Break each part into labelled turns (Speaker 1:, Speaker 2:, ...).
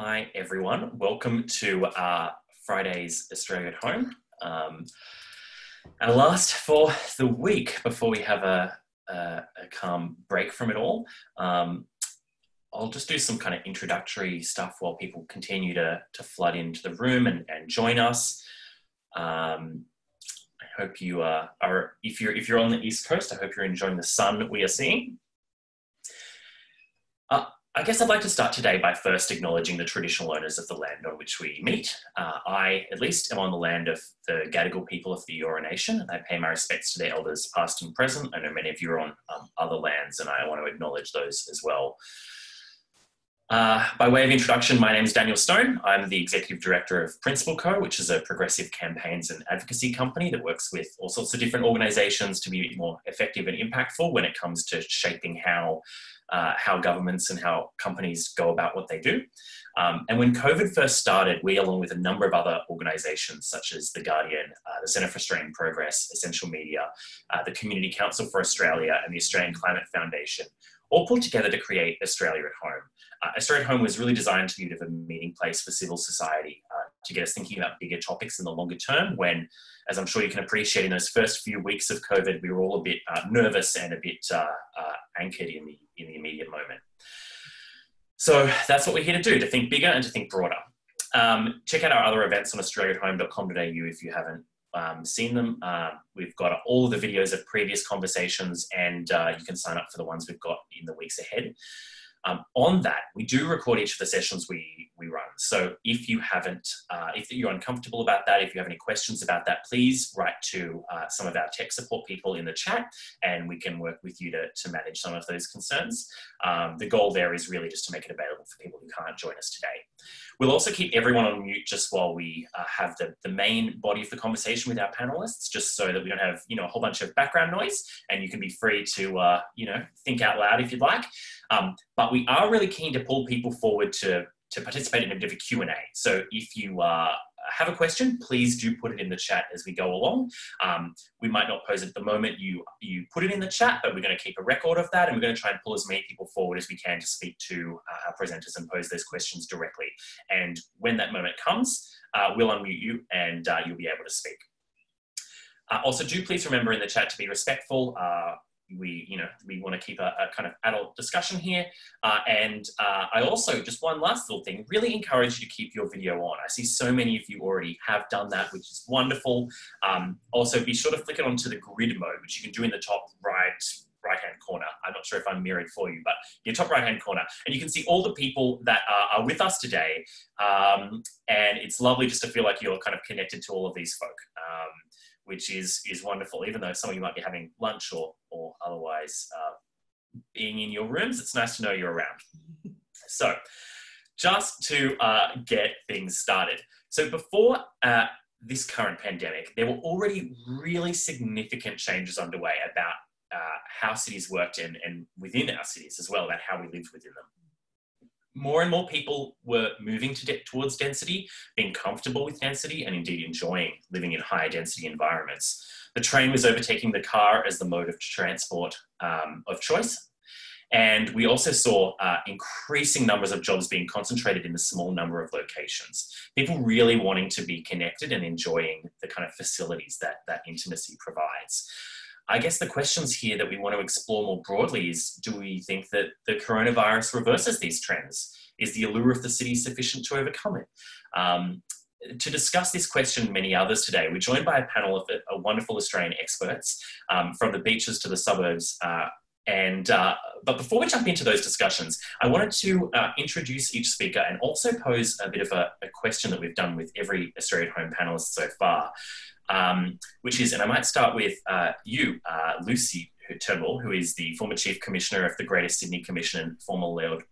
Speaker 1: Hi everyone, welcome to Friday's Australia at Home. Our last for the week before we have a calm break from it all. I'll just do some kind of introductory stuff while people continue to flood into the room and join us. I hope you are, if you're on the East Coast, I hope you're enjoying the sun that we are seeing. I guess I'd like to start today by first acknowledging the traditional owners of the land on which we meet. I, at least, am on the land of the Gadigal people of the Eora Nation, and I pay my respects to their elders past and present. I know many of you are on other lands, and I want to acknowledge those as well. By way of introduction, my name is Daniel Stone. I'm the Executive Director of Principleco, which is a progressive campaigns and advocacy company that works with all sorts of different organisations to be more effective and impactful when it comes to shaping how governments and how companies go about what they do. And when COVID first started, we, along with a number of other organisations such as The Guardian, the Centre for Australian Progress, Essential Media, the Community Council for Australia and the Australian Climate Foundation, all pulled together to create Australia at Home. Australia at Home was really designed to be a bit of a meeting place for civil society to get us thinking about bigger topics in the longer term when, as I'm sure you can appreciate, in those first few weeks of COVID, we were all a bit nervous and a bit anchored in the immediate moment. So that's what we're here to do, to think bigger and to think broader. Check out our other events on australiaathome.com.au if you haven't seen them. We've got all of the videos of previous conversations, and you can sign up for the ones we've got in the weeks ahead. On that, we do record each of the sessions we run. So if you haven't, if you're uncomfortable about that, if you have any questions about that, please write to some of our tech support people in the chat, and we can work with you to manage some of those concerns. The goal there is really just to make it available for people who can't join us today. We'll also keep everyone on mute just while we have the main body of the conversation with our panelists, just so that we don't have, a whole bunch of background noise, and you can be free to, think out loud if you'd like. But we are really keen to pull people forward to participate in a bit of a Q&A. So if you have a question, please do put it in the chat as we go along. We might not pose it at the moment you put it in the chat, but we're going to keep a record of that, and we're going to try and pull as many people forward as we can to speak to our presenters and pose those questions directly. And when that moment comes, we'll unmute you and you'll be able to speak. Also, do please remember in the chat to be respectful. We want to keep a kind of adult discussion here. And I also, just one last little thing, really encourage you to keep your video on. I see so many of you already have done that, which is wonderful. Also, be sure to flick it onto the grid mode, which you can do in the top right-hand corner. I'm not sure if I'm mirrored for you, but your top right-hand corner. And you can see all the people that are with us today. And it's lovely just to feel like you're kind of connected to all of these folk. Which is wonderful, even though some of you might be having lunch or otherwise being in your rooms. It's nice to know you're around. So just to get things started. So before this current pandemic, there were already really significant changes underway about how cities worked and within our cities as well, about how we lived within them. More and more people were moving towards density, being comfortable with density, and indeed enjoying living in higher density environments. The train was overtaking the car as the mode of transport of choice. And we also saw increasing numbers of jobs being concentrated in a small number of locations. People really wanting to be connected and enjoying the kind of facilities that intimacy provides. I guess the questions here that we want to explore more broadly is, do we think that the coronavirus reverses these trends? Is the allure of the city sufficient to overcome it? To discuss this question and many others today, we're joined by a panel of wonderful Australian experts from the beaches to the suburbs. But before we jump into those discussions, I wanted to introduce each speaker and also pose a bit of a question that we've done with every Australia at Home panelist so far. Which is, and I might start with you, Lucy Turnbull, who is the former Chief Commissioner of the Greater Sydney Commission and former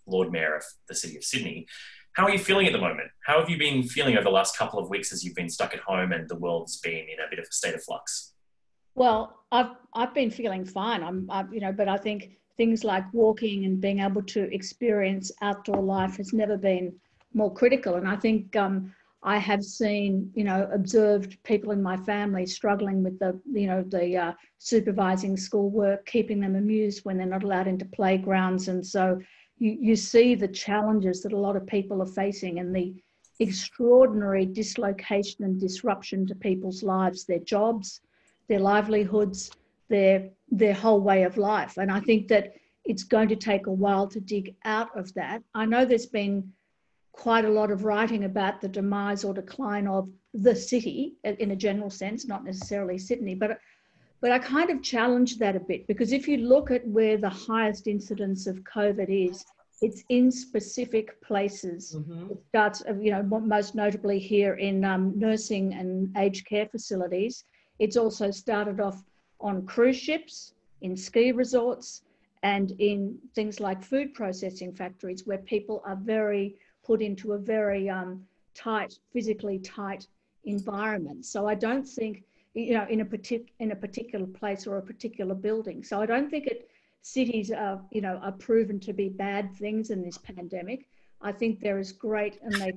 Speaker 1: Lord Mayor of the City of Sydney. How are you feeling at the moment? How have you been feeling over the last couple of weeks as you've been stuck at home and the world's been in a bit of a state of flux?
Speaker 2: Well, I've been feeling fine. But I think things like walking and being able to experience outdoor life has never been more critical. And I think I have seen, observed people in my family struggling with the supervising schoolwork, keeping them amused when they're not allowed into playgrounds. And so, you see the challenges that a lot of people are facing and the extraordinary dislocation and disruption to people's lives, their jobs, their livelihoods, their whole way of life. And I think that it's going to take a while to dig out of that. I know there's been quite a lot of writing about the demise or decline of the city in a general sense, not necessarily Sydney, but I kind of challenge that a bit, because if you look at where the highest incidence of COVID is, it's in specific places. Mm-hmm. It starts, most notably here in nursing and aged care facilities. It's also started off on cruise ships, in ski resorts, and in things like food processing factories, where people are put into a very physically tight environment. So I don't think, in a particular place or a particular building. So I don't think cities are proven to be bad things in this pandemic. I think they're as great, and they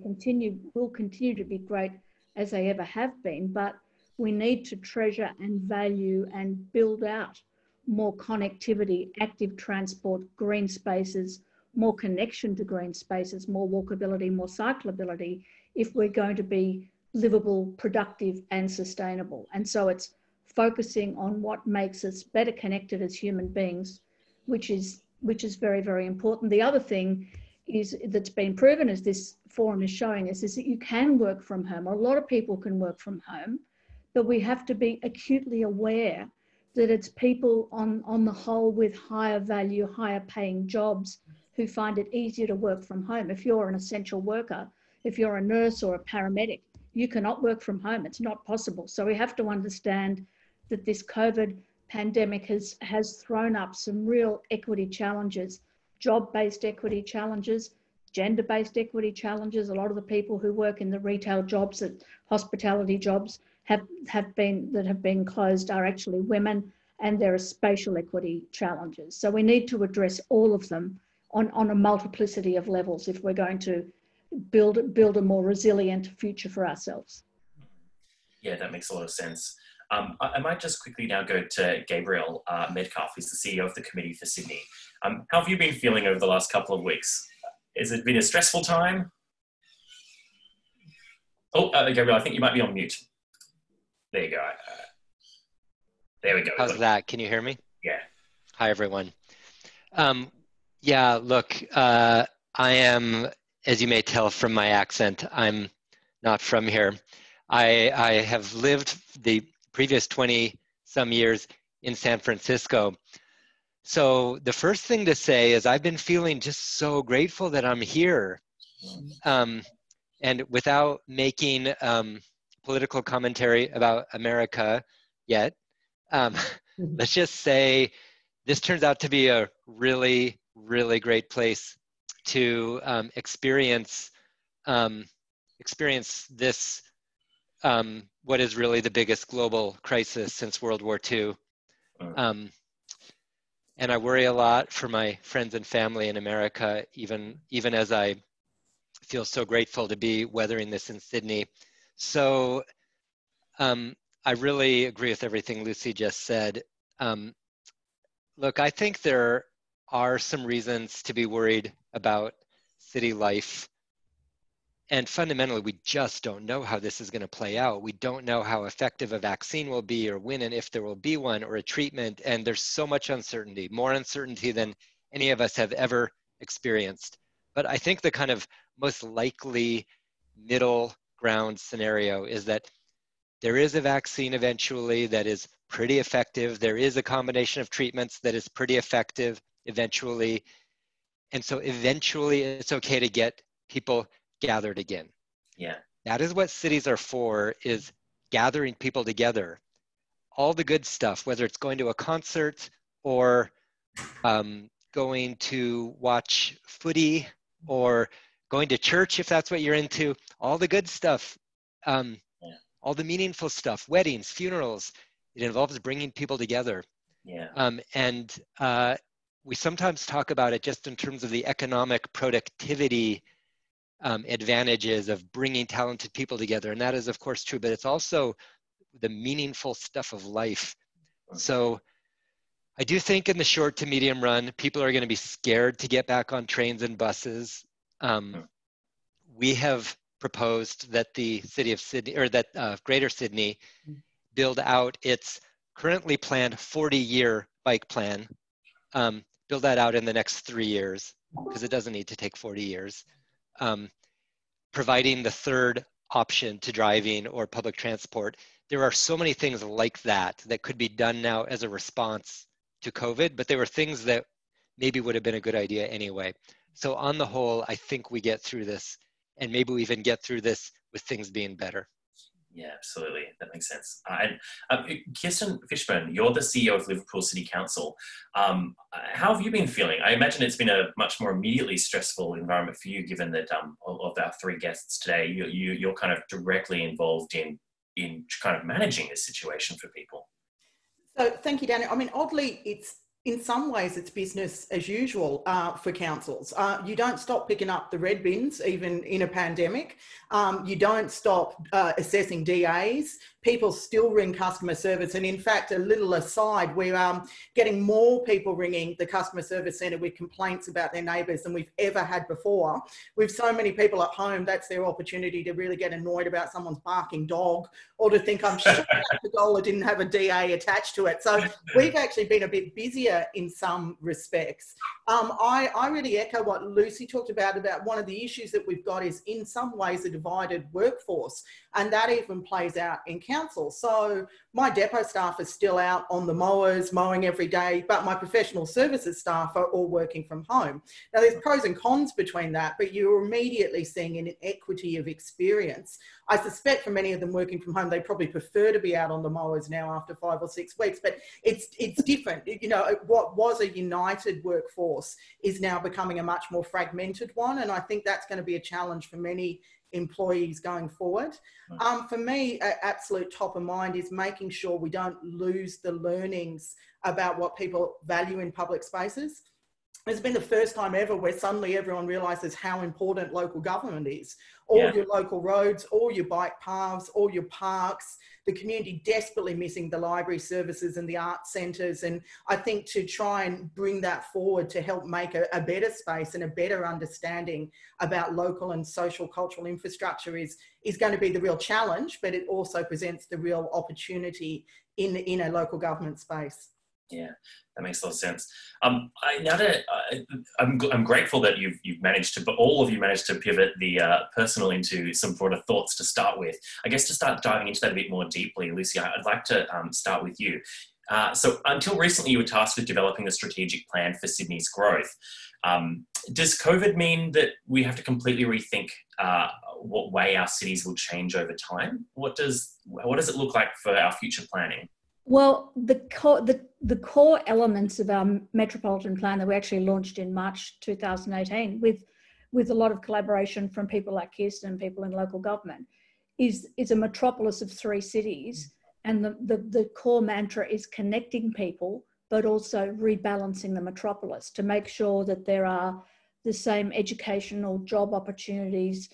Speaker 2: will continue to be great as they ever have been. But we need to treasure and value and build out more connectivity, active transport, green spaces, more connection to green spaces, more walkability, more cyclability, if we're going to be livable, productive, and sustainable. And so it's focusing on what makes us better connected as human beings, which is very, very important. The other thing is that's been proven, as this forum is showing us, is that you can work from home. A lot of people can work from home, but we have to be acutely aware that it's people on the whole with higher value, higher paying jobs who find it easier to work from home. If you're an essential worker, if you're a nurse or a paramedic, you cannot work from home. It's not possible. So we have to understand that this COVID pandemic has thrown up some real equity challenges, job-based equity challenges, gender-based equity challenges. A lot of the people who work in the retail jobs, hospitality jobs, have been closed are actually women, and there are spatial equity challenges. So we need to address all of them on a multiplicity of levels if we're going to build a more resilient future for ourselves.
Speaker 1: Yeah, that makes a lot of sense. I might just quickly now go to Gabriel Metcalf, who's the CEO of the Committee for Sydney. How have you been feeling over the last couple of weeks? Has it been a stressful time? Oh, Gabriel, I think you might be on mute. There you go. There we go.
Speaker 3: How's that? Can you hear me?
Speaker 1: Yeah.
Speaker 3: Hi, everyone. Yeah, look, I am, as you may tell from my accent, I'm not from here. I have lived the previous 20-some years in San Francisco. So the first thing to say is I've been feeling just so grateful that I'm here. And without making political commentary about America yet, let's just say this turns out to be a really, really great place to experience this, what is really the biggest global crisis since World War II. And I worry a lot for my friends and family in America, even as I feel so grateful to be weathering this in Sydney. So I really agree with everything Lucy just said. Look, I think there are some reasons to be worried about city life. And fundamentally, we just don't know how this is going to play out. We don't know how effective a vaccine will be, or when and if there will be one, or a treatment. And there's so much uncertainty, more uncertainty than any of us have ever experienced. But I think the kind of most likely middle ground scenario is that there is a vaccine eventually that is pretty effective. There is a combination of treatments that is pretty effective eventually. And so eventually it's okay to get people gathered again.
Speaker 1: Yeah.
Speaker 3: That is what cities are for, is gathering people together. All the good stuff, whether it's going to a concert or going to watch footy or going to church, if that's what you're into, all the good stuff, all the meaningful stuff, weddings, funerals, it involves bringing people together.
Speaker 1: Yeah.
Speaker 3: And we sometimes talk about it just in terms of the economic productivity advantages of bringing talented people together. And that is, of course, true, but it's also the meaningful stuff of life. So I do think in the short to medium run, people are going to be scared to get back on trains and buses. We have proposed that the city of Sydney, or that Greater Sydney, build out its currently planned 40-year bike plan, build that out in the next 3 years, because it doesn't need to take 40 years. Providing the third option to driving or public transport. There are so many things like that that could be done now as a response to COVID, but they were things that maybe would have been a good idea anyway. So on the whole, I think we get through this, and maybe we even get through this with things being better.
Speaker 1: Yeah, absolutely. That makes sense. Kirsten Fishburn, you're the CEO of Liverpool City Council. How have you been feeling? I imagine it's been a much more immediately stressful environment for you, given that of our three guests today, you're kind of directly involved in kind of managing this situation for people.
Speaker 4: So thank you, Daniel. I mean, oddly, in some ways, it's business as usual for councils. You don't stop picking up the red bins, even in a pandemic. You don't stop assessing DAs. People still ring customer service. And in fact, a little aside, we're getting more people ringing the customer service centre with complaints about their neighbours than we've ever had before. With so many people at home, that's their opportunity to really get annoyed about someone's barking dog, or to think, I'm sure that pergola didn't have a DA attached to it. So we've actually been a bit busier in some respects. I really echo what Lucy talked about one of the issues that we've got is in some ways a divided workforce, and that even plays out in council. So my depot staff are still out on the mowers, mowing every day, but my professional services staff are all working from home. Now there's pros and cons between that, but you're immediately seeing an equity of experience. I suspect for many of them working from home, they probably prefer to be out on the mowers now after 5 or 6 weeks, but it's different. You know, what was a united workforce is now becoming a much more fragmented one. And I think that's going to be a challenge for many employees going forward. For me, absolute top of mind is making sure we don't lose the learnings about what people value in public spaces. It's been the first time ever where suddenly everyone realises how important local government is. All your local roads, all your bike paths, all your parks, the community desperately missing the library services and the art centres. And I think to try and bring that forward to help make a better space and a better understanding about local and social cultural infrastructure is going to be the real challenge, but it also presents the real opportunity in a local government space.
Speaker 1: Yeah, that makes a lot of sense. I'm grateful that you've managed to, but all of you managed to pivot the personal into some broader thoughts to start with. I guess to start diving into that a bit more deeply, Lucy, I'd like to start with you. So until recently, you were tasked with developing a strategic plan for Sydney's growth. Does COVID mean that we have to completely rethink what way our cities will change over time? What does it look like for our future planning?
Speaker 2: Well, the core elements of our metropolitan plan that we actually launched in March 2018 with a lot of collaboration from people like Kirsten and people in local government is a metropolis of 3 cities. And the core mantra is connecting people, but also rebalancing the metropolis to make sure that there are the same educational job opportunities,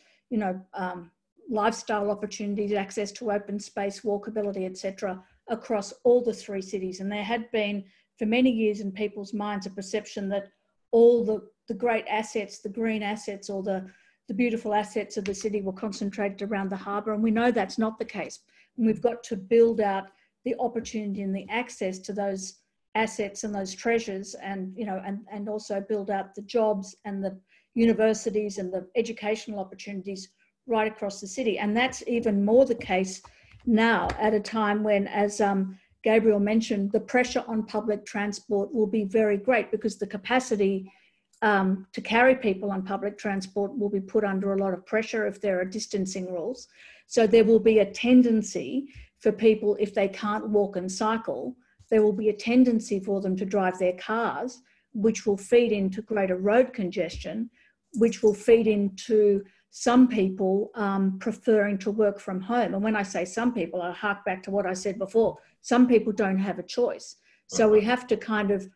Speaker 2: lifestyle opportunities, access to open space, walkability, etc., across all the 3 cities. And there had been for many years in people's minds a perception that all the great assets, the green assets or the beautiful assets of the city were concentrated around the harbour. And we know that's not the case. And we've got to build out the opportunity and the access to those assets and those treasures, and and also build out the jobs and the universities and the educational opportunities right across the city. And that's even more the case now at a time when, as Gabriel mentioned, the pressure on public transport will be very great because the capacity to carry people on public transport will be put under a lot of pressure if there are distancing rules. So there will be a tendency for people, if they can't walk and cycle, there will be a tendency for them to drive their cars, which will feed into greater road congestion, which will feed into some people preferring to work from home. And when I say some people, I hark back to what I said before. Some people don't have a choice. So we have to kind of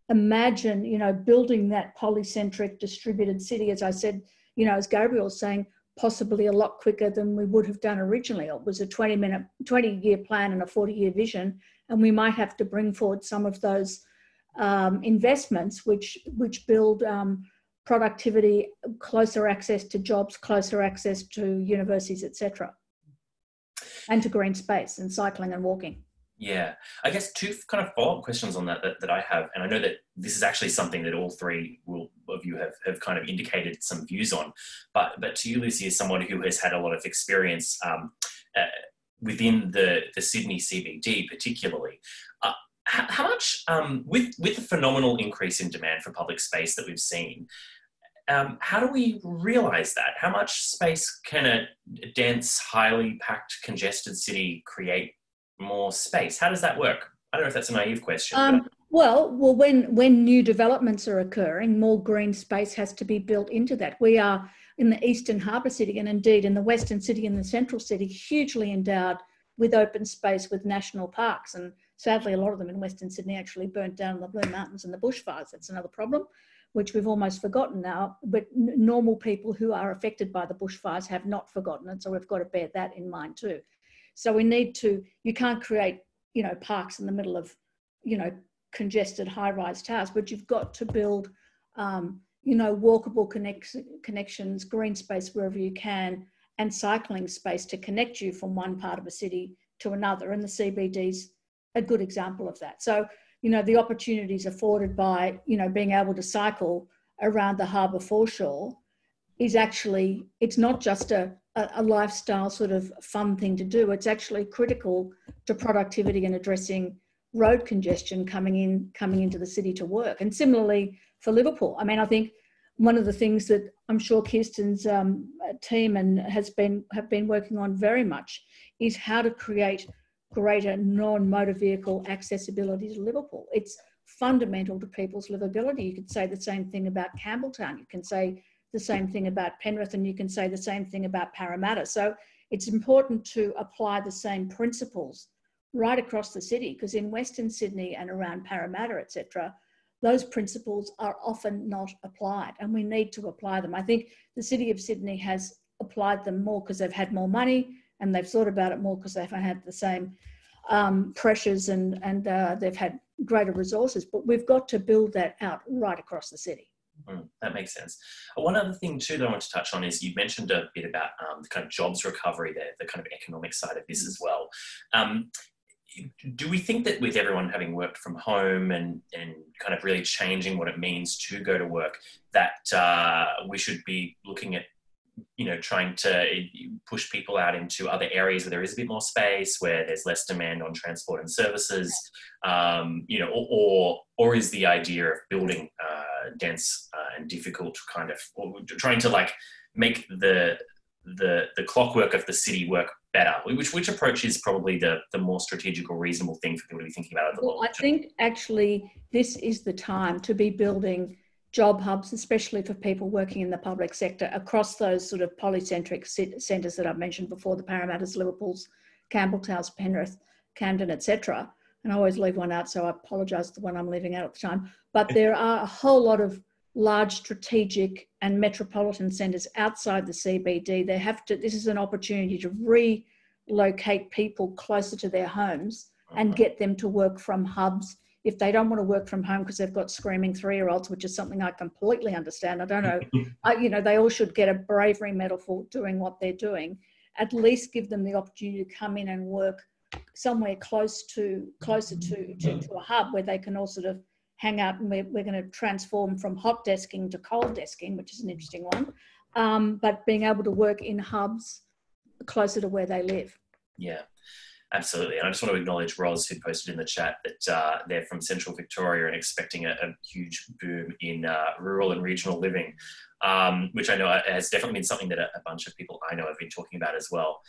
Speaker 2: imagine, building that polycentric distributed city, as I said, as Gabriel was saying, possibly a lot quicker than we would have done originally. It was a 20-year plan and a 40-year vision. And we might have to bring forward some of those investments which build productivity, closer access to jobs, closer access to universities, etc., and to green space and cycling and walking.
Speaker 1: Yeah, I guess two kind of follow-up questions on that I have, and I know that this is actually something that all three of you have kind of indicated some views on, but to you, Lucy, as someone who has had a lot of experience within the Sydney CBD particularly, how much, with the phenomenal increase in demand for public space that we've seen, how do we realise that? How much space can a dense, highly packed, congested city create more space? How does that work? I don't know if that's a naive question.
Speaker 2: Well, when new developments are occurring, more green space has to be built into that. We are in the Eastern Harbour City, and indeed in the Western City and the Central City, hugely endowed with open space, with national parks. And sadly, a lot of them in Western Sydney actually burnt down in the Blue Mountains and the bushfires. That's another problem, which we've almost forgotten now. But normal people who are affected by the bushfires have not forgotten it. So we've got to bear that in mind too. So we need to, you can't create, parks in the middle of, congested high-rise towers, but you've got to build, walkable connections, green space wherever you can, and cycling space to connect you from one part of a city to another. And the CBD's a good example of that. So, the opportunities afforded by, being able to cycle around the harbour foreshore is actually, it's not just a lifestyle sort of fun thing to do. It's actually critical to productivity and addressing road congestion coming into the city to work. And similarly for Liverpool, I mean, I think one of the things that I'm sure Kirsten's team have been working on very much is how to create greater non-motor vehicle accessibility to Liverpool. It's fundamental to people's livability. You could say the same thing about Campbelltown. You can say the same thing about Penrith, and you can say the same thing about Parramatta. So it's important to apply the same principles right across the city, because in Western Sydney and around Parramatta, etc., those principles are often not applied, and we need to apply them. I think the City of Sydney has applied them more because they've had more money, and they've thought about it more because they've had the same pressures and they've had greater resources. But we've got to build that out right across the city.
Speaker 1: That makes sense. One other thing too that I want to touch on is you mentioned a bit about the kind of jobs recovery there, the kind of economic side of this as well. Do we think that with everyone having worked from home and kind of really changing what it means to go to work, that we should be looking at, trying to push people out into other areas where there is a bit more space, where there's less demand on transport and services, or is the idea of building dense and difficult kind of, or trying to like make the clockwork of the city work better? Which approach is probably the more strategic or reasonable thing for people to be thinking about?
Speaker 2: Well, I think actually this is the time to be building job hubs, especially for people working in the public sector across those sort of polycentric centres that I've mentioned before, the Parramatta's, Liverpool's, Campbelltown's, Penrith, Camden, etc. And I always leave one out, so I apologise to the one I'm leaving out at the time. But there are a whole lot of large strategic and metropolitan centres outside the CBD. This is an opportunity to relocate people closer to their homes and get them to work from hubs. If they don't want to work from home because they've got screaming 3-year-olds, which is something I completely understand. I don't know. They all should get a bravery medal for doing what they're doing. At least give them the opportunity to come in and work somewhere closer to a hub where they can all sort of hang out, and we're going to transform from hot desking to cold desking, which is an interesting one. But being able to work in hubs closer to where they live.
Speaker 1: Yeah. Absolutely. And I just want to acknowledge Roz, who posted in the chat that they're from Central Victoria and expecting a huge boom in rural and regional living, which I know has definitely been something that a bunch of people I know have been talking about as well,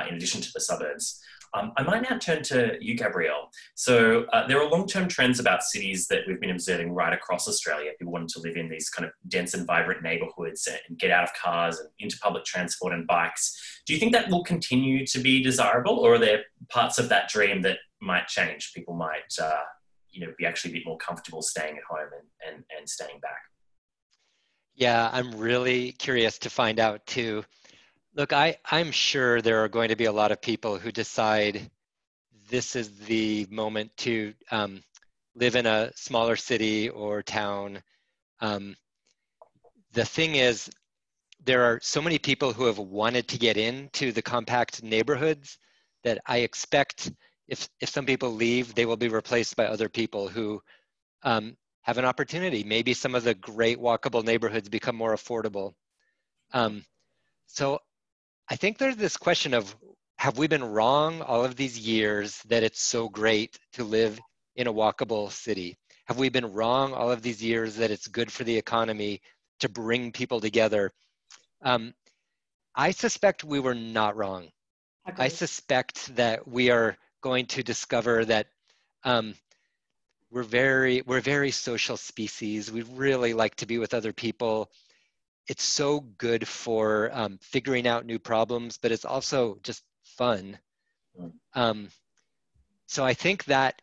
Speaker 1: in addition to the suburbs. I might now turn to you, Gabrielle. So there are long-term trends about cities that we've been observing right across Australia. People wanting to live in these kind of dense and vibrant neighbourhoods and get out of cars and into public transport and bikes. Do you think that will continue to be desirable, or are there parts of that dream that might change? People might, be actually a bit more comfortable staying at home and staying back.
Speaker 3: Yeah, I'm really curious to find out too. Look, I'm sure there are going to be a lot of people who decide this is the moment to live in a smaller city or town. The thing is, there are so many people who have wanted to get into the compact neighborhoods that I expect if some people leave, they will be replaced by other people who have an opportunity. Maybe some of the great walkable neighborhoods become more affordable. So I think there's this question of, have we been wrong all of these years that it's so great to live in a walkable city? Have we been wrong all of these years that it's good for the economy to bring people together? I suspect we were not wrong.
Speaker 2: Okay.
Speaker 3: I suspect that we are going to discover that we're very social species. We really like to be with other people. It's so good for figuring out new problems, but it's also just fun. So I think that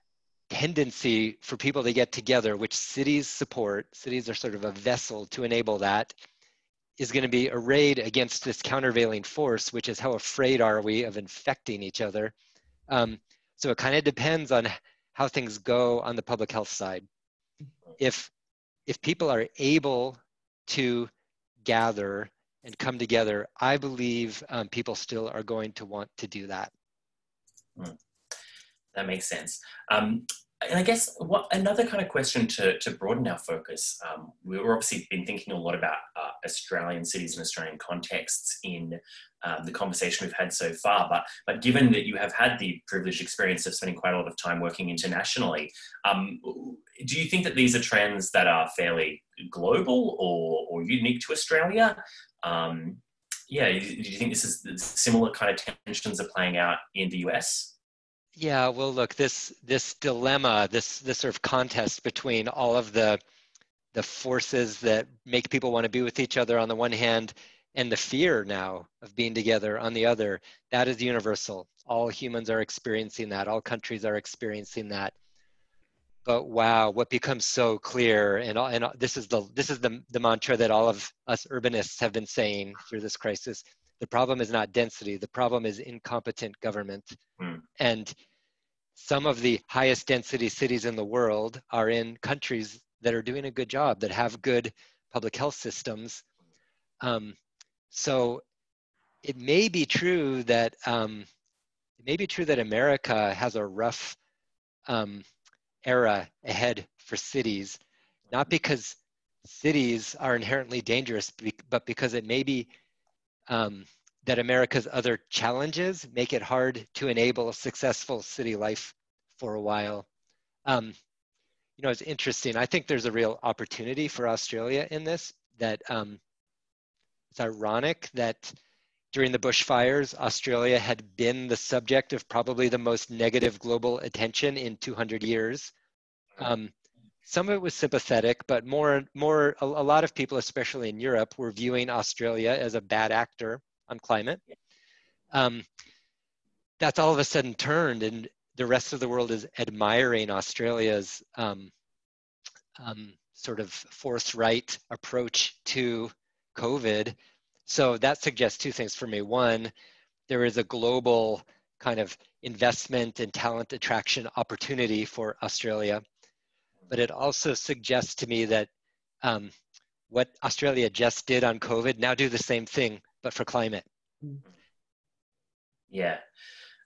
Speaker 3: tendency for people to get together, which cities support, cities are sort of a vessel to enable that, is going to be arrayed against this countervailing force, which is how afraid are we of infecting each other. So it kind of depends on how things go on the public health side. If people are able to gather and come together, I believe people still are going to want to do that.
Speaker 1: That makes sense. And I guess another kind of question to broaden our focus, we've obviously been thinking a lot about Australian cities and Australian contexts in the conversation we've had so far, but given that you have had the privileged experience of spending quite a lot of time working internationally, do you think that these are trends that are fairly global or unique to Australia? Do you think this is similar kind of tensions are playing out in the US?
Speaker 3: Yeah, well, look, this dilemma, this sort of contest between all of the forces that make people want to be with each other on the one hand, and the fear now of being together on the other, that is universal. All humans are experiencing that. All countries are experiencing that. But wow, what becomes so clear, and this is the mantra that all of us urbanists have been saying through this crisis. The problem is not density. The problem is incompetent government. And some of the highest density cities in the world are in countries that are doing a good job, that have good public health systems. So it may be true that America has a rough era ahead for cities, not because cities are inherently dangerous, but because it may be that America's other challenges make it hard to enable a successful city life for a while. It's interesting. I think there's a real opportunity for Australia in this, that it's ironic that during the bushfires, Australia had been the subject of probably the most negative global attention in 200 years. Some of it was sympathetic, but a lot of people, especially in Europe, were viewing Australia as a bad actor on climate. That's all of a sudden turned, and the rest of the world is admiring Australia's sort of forthright approach to COVID. So that suggests two things for me. One, there is a global kind of investment and talent attraction opportunity for Australia. But it also suggests to me that what Australia just did on COVID, now do the same thing, but for climate.
Speaker 1: Yeah.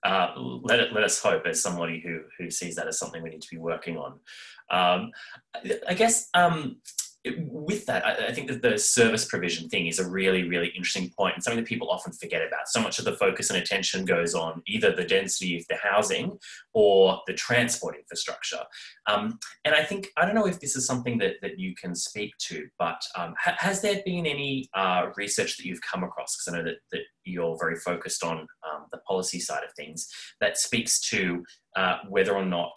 Speaker 1: Let us hope, as somebody who sees that as something we need to be working on. I guess with that, I think that the service provision thing is a really, really interesting point, and something that people often forget about. So much of the focus and attention goes on either the density of the housing or the transport infrastructure. And I think, I don't know if this is something that you can speak to, but has there been any research that you've come across, because I know that you're very focused on the policy side of things, that speaks to whether or not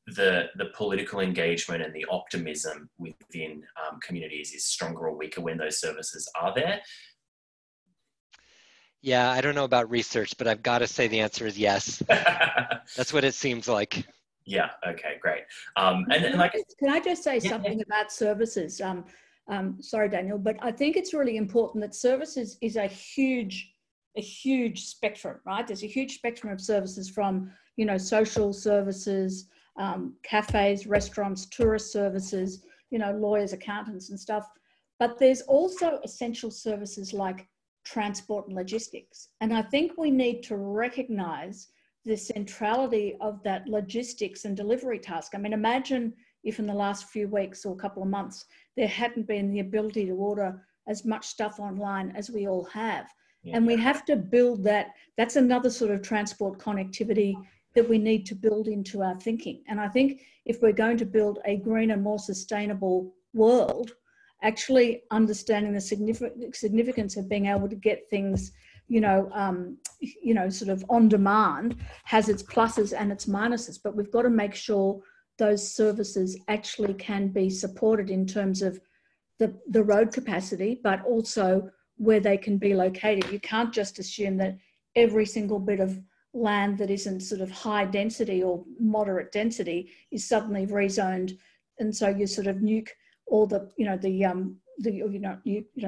Speaker 1: the political engagement and the optimism within communities is stronger or weaker when those services are there?
Speaker 2: Yeah, I don't know about research, but I've got to say the answer is yes. That's what it seems like.
Speaker 1: Yeah, okay, great.
Speaker 2: Can I just say something about services? Sorry, Daniel, but I think it's really important that services is a huge spectrum, right? There's a huge spectrum of services from, social services, cafes, restaurants, tourist services, you know, lawyers, accountants and stuff. But there's also essential services like transport and logistics. And I think we need to recognise the centrality of that logistics and delivery task. I mean, imagine if in the last few weeks or a couple of months, there hadn't been the ability to order as much stuff online as we all have. Yeah. And we have to build that. That's another sort of transport connectivity that we need to build into our thinking. And I think if we're going to build a greener, more sustainable world, actually understanding the significance of being able to get things, sort of on demand has its pluses and its minuses, but we've got to make sure those services actually can be supported in terms of the road capacity, but also where they can be located. You can't just assume that every single bit of land that isn't sort of high density or moderate density is suddenly rezoned, and so you sort of nuke all the, you don't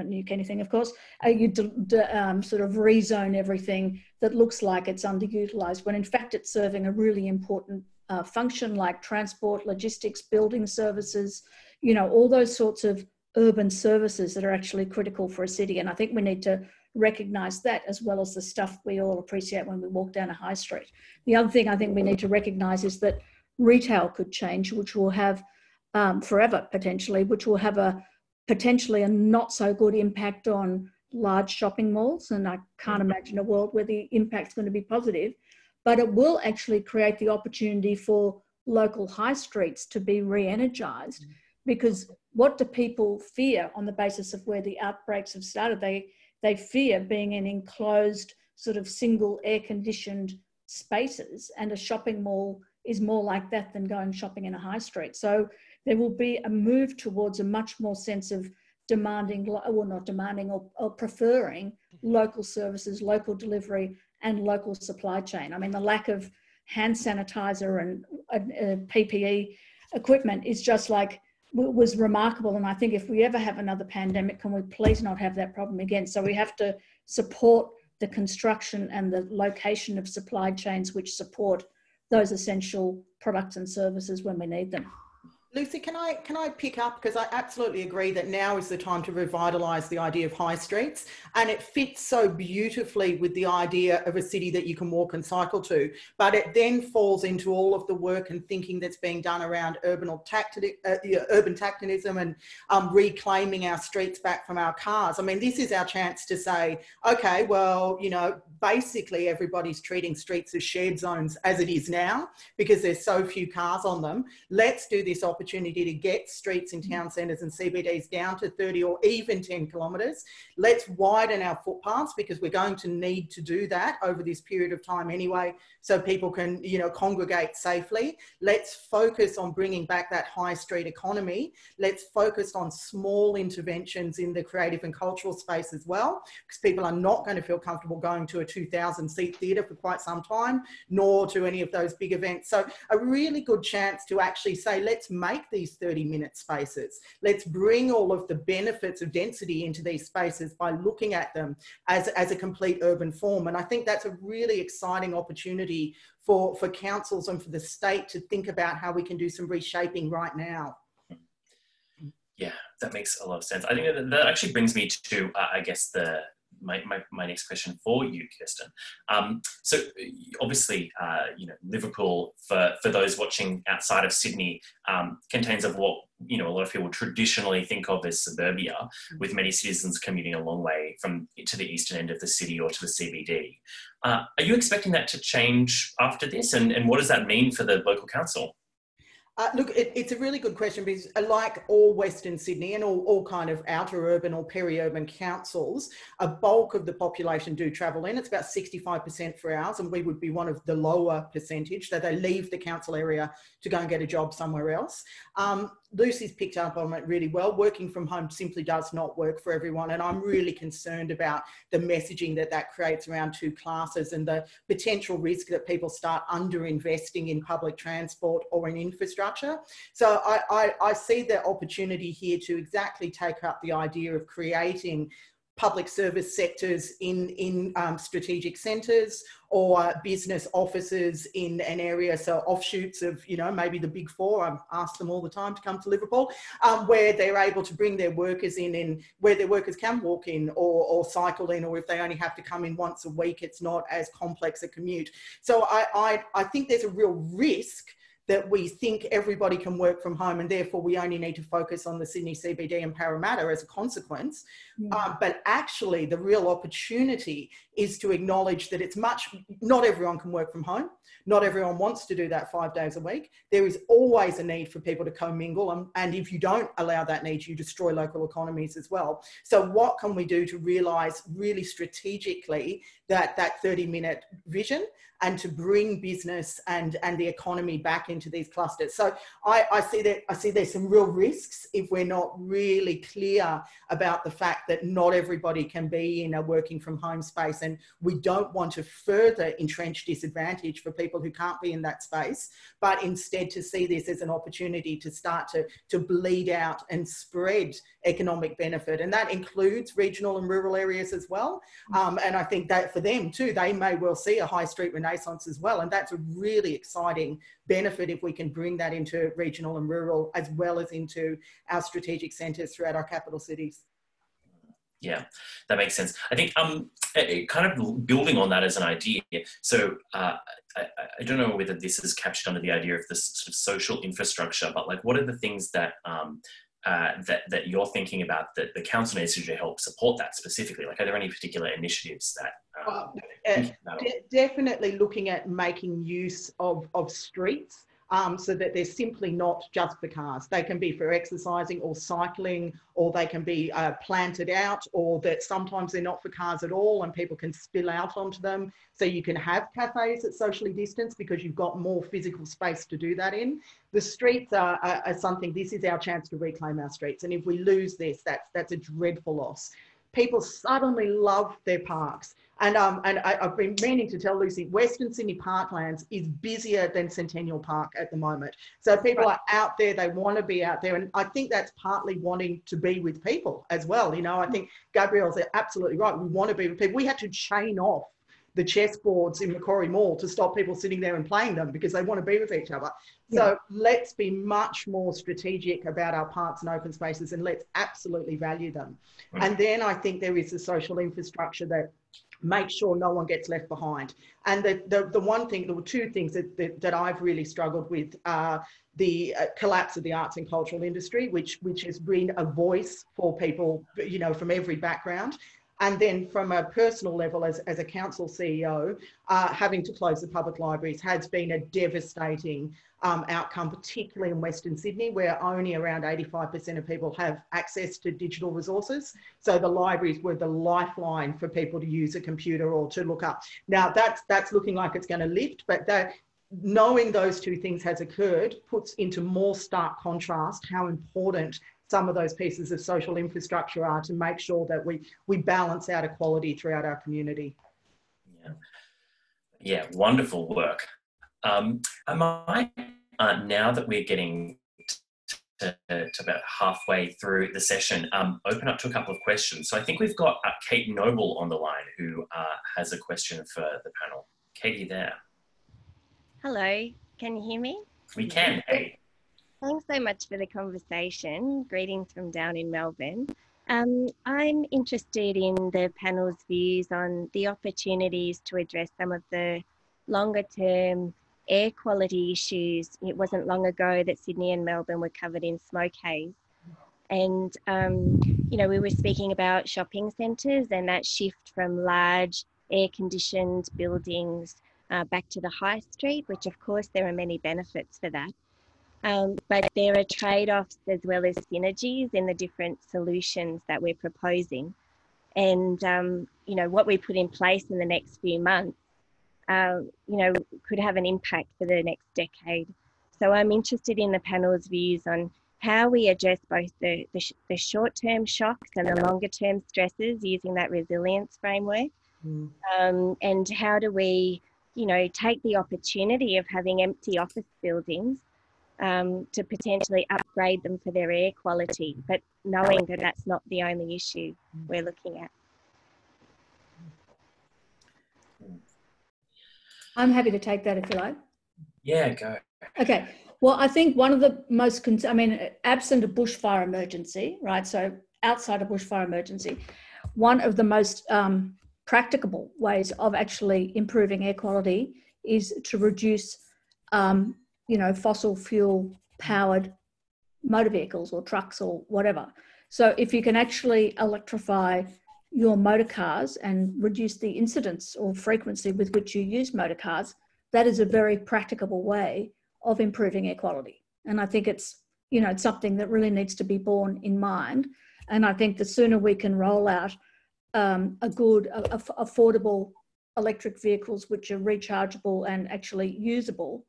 Speaker 2: nuke anything, of course. You sort of rezone everything that looks like it's underutilized, when in fact it's serving a really important function like transport, logistics, building services, all those sorts of urban services that are actually critical for a city. And I think we need to recognise that, as well as the stuff we all appreciate when we walk down a high street. The other thing I think we need to recognise is that retail could change, which will have forever potentially, which will have potentially a not so good impact on large shopping malls. And I can't imagine a world where the impact's going to be positive, but it will actually create the opportunity for local high streets to be re-energised. Because what do people fear on the basis of where the outbreaks have started? They fear being in enclosed sort of single air-conditioned spaces, and a shopping mall is more like that than going shopping in a high street. So there will be a move towards a much more sense of preferring local services, local delivery and local supply chain. I mean, the lack of hand sanitizer and PPE equipment is just was remarkable. And I think if we ever have another pandemic, can we please not have that problem again? So we have to support the construction and the location of supply chains which support those essential products and services when we need them.
Speaker 4: Lucy, can I pick up, because I absolutely agree that now is the time to revitalise the idea of high streets, and it fits so beautifully with the idea of a city that you can walk and cycle to, but it then falls into all of the work and thinking that's being done around urban tactinism and reclaiming our streets back from our cars. I mean, this is our chance to say, okay, well, basically everybody's treating streets as shared zones as it is now because there's so few cars on them. Let's do this opportunity to get streets in town centres and CBDs down to 30 or even 10 kilometres. Let's widen our footpaths, because we're going to need to do that over this period of time anyway, so people can, congregate safely. Let's focus on bringing back that high street economy. Let's focus on small interventions in the creative and cultural space as well, because people are not going to feel comfortable going to a 2,000 seat theatre for quite some time, nor to any of those big events. So a really good chance to actually say, let's make these 30-minute spaces. Let's bring all of the benefits of density into these spaces by looking at them as a complete urban form. And I think that's a really exciting opportunity for councils and for the state to think about how we can do some reshaping right now.
Speaker 1: Yeah, that makes a lot of sense. I think that actually brings me to, I guess, my next question for you, Kirsten. So obviously, Liverpool, for those watching outside of Sydney, contains of what, a lot of people traditionally think of as suburbia, with many citizens commuting a long way to the eastern end of the city or to the CBD. Are you expecting that to change after this? And what does that mean for the local council?
Speaker 4: Look, it's a really good question, because like all Western Sydney and all kind of outer urban or peri-urban councils, a bulk of the population do travel in. It's about 65% for ours, and we would be one of the lower percentage that they leave the council area to go and get a job somewhere else. Lucy's picked up on it really well. Working from home simply does not work for everyone, and I'm really concerned about the messaging that creates around two classes and the potential risk that people start under-investing in public transport or in infrastructure. So I see the opportunity here to exactly take up the idea of creating public service sectors in strategic centres, or business offices in an area, so offshoots of, you know, maybe the big four. I ask them all the time to come to Liverpool, where they're able to bring their workers in and where their workers can walk in or cycle in, or if they only have to come in once a week, it's not as complex a commute. So I think there's a real risk that we think everybody can work from home and therefore we only need to focus on the Sydney CBD and Parramatta as a consequence. But actually the real opportunity is to acknowledge that not everyone can work from home. Not everyone wants to do that 5 days a week. There is always a need for people to commingle. And if you don't allow that need, you destroy local economies as well. So what can we do to realise really strategically that 30-minute vision and to bring business and the economy back into these clusters? So I see there's some real risks if we're not really clear about the fact that not everybody can be in a working from home space, and we don't want to further entrench disadvantage for people who can't be in that space, but instead to see this as an opportunity to start to bleed out and spread economic benefit. And that includes regional and rural areas as well. And I think that for them too, they may well see a high street renaissance as well. And that's a really exciting benefit if we can bring that into regional and rural as well as into our strategic centres throughout our capital cities.
Speaker 1: Yeah, that makes sense. I think kind of building on that as an idea. So I don't know whether this is captured under the idea of this sort of social infrastructure, but like, what are the things that that you're thinking about that the council needs to do to help support that specifically? Like, are there any particular initiatives that?
Speaker 4: Definitely looking at making use of streets. So that they're simply not just for cars. They can be for exercising or cycling, or they can be planted out, or that sometimes they're not for cars at all and people can spill out onto them. So you can have cafes that socially distance because you've got more physical space to do that in. The streets are something, this is our chance to reclaim our streets. And if we lose this, that's a dreadful loss. People suddenly love their parks. And I've been meaning to tell Lucy, Western Sydney Parklands is busier than Centennial Park at the moment. So people are out there, they want to be out there. And I think that's partly wanting to be with people as well. You know, I think Gabrielle's absolutely right. We want to be with people. We had to chain off the chessboards in Macquarie Mall to stop people sitting there and playing them because they want to be with each other. Yeah. So let's be much more strategic about our parks and open spaces, and let's absolutely value them. Right. And then I think there is the social infrastructure that make sure no one gets left behind. And the one thing, there were two things that I've really struggled with are the collapse of the arts and cultural industry, which has been a voice for people, you know, from every background. And then from a personal level, as a council CEO, having to close the public libraries has been a devastating outcome, particularly in Western Sydney, where only around 85% of people have access to digital resources. So the libraries were the lifeline for people to use a computer or to look up. Now that's looking like it's going to lift, but knowing those two things has occurred puts into more stark contrast how important some of those pieces of social infrastructure are to make sure that we balance out equality throughout our community.
Speaker 1: Yeah, wonderful work. I might, now that we're getting to about halfway through the session, open up to a couple of questions. So I think we've got Kate Noble on the line who has a question for the panel. Kate, are you there?
Speaker 5: Hello, can you hear me?
Speaker 1: We can, Kate.
Speaker 5: Thanks so much for the conversation. Greetings from down in Melbourne. I'm interested in the panel's views on the opportunities to address some of the longer term air quality issues. It wasn't long ago that Sydney and Melbourne were covered in smoke haze. And, you know, we were speaking about shopping centres and that shift from large air conditioned buildings back to the high street, which of course there are many benefits for that. But there are trade-offs as well as synergies in the different solutions that we're proposing. And, you know, what we put in place in the next few months, you know, could have an impact for the next decade. So I'm interested in the panel's views on how we address both the short-term shocks and the longer-term stresses using that resilience framework. And how do we, you know, take the opportunity of having empty office buildings to potentially upgrade them for their air quality, but knowing that that's not the only issue we're looking at.
Speaker 2: I'm happy to take that if you like.
Speaker 1: Yeah, go.
Speaker 2: Okay. Well, I think one of the most, absent a bushfire emergency, right? So outside a bushfire emergency, one of the most practicable ways of actually improving air quality is to reduce, fossil fuel powered motor vehicles or trucks or whatever. So if you can actually electrify your motor cars and reduce the incidence or frequency with which you use motor cars, that is a very practicable way of improving air quality. And I think it's, it's something that really needs to be borne in mind. And I think the sooner we can roll out a good, affordable electric vehicles which are rechargeable and actually usable,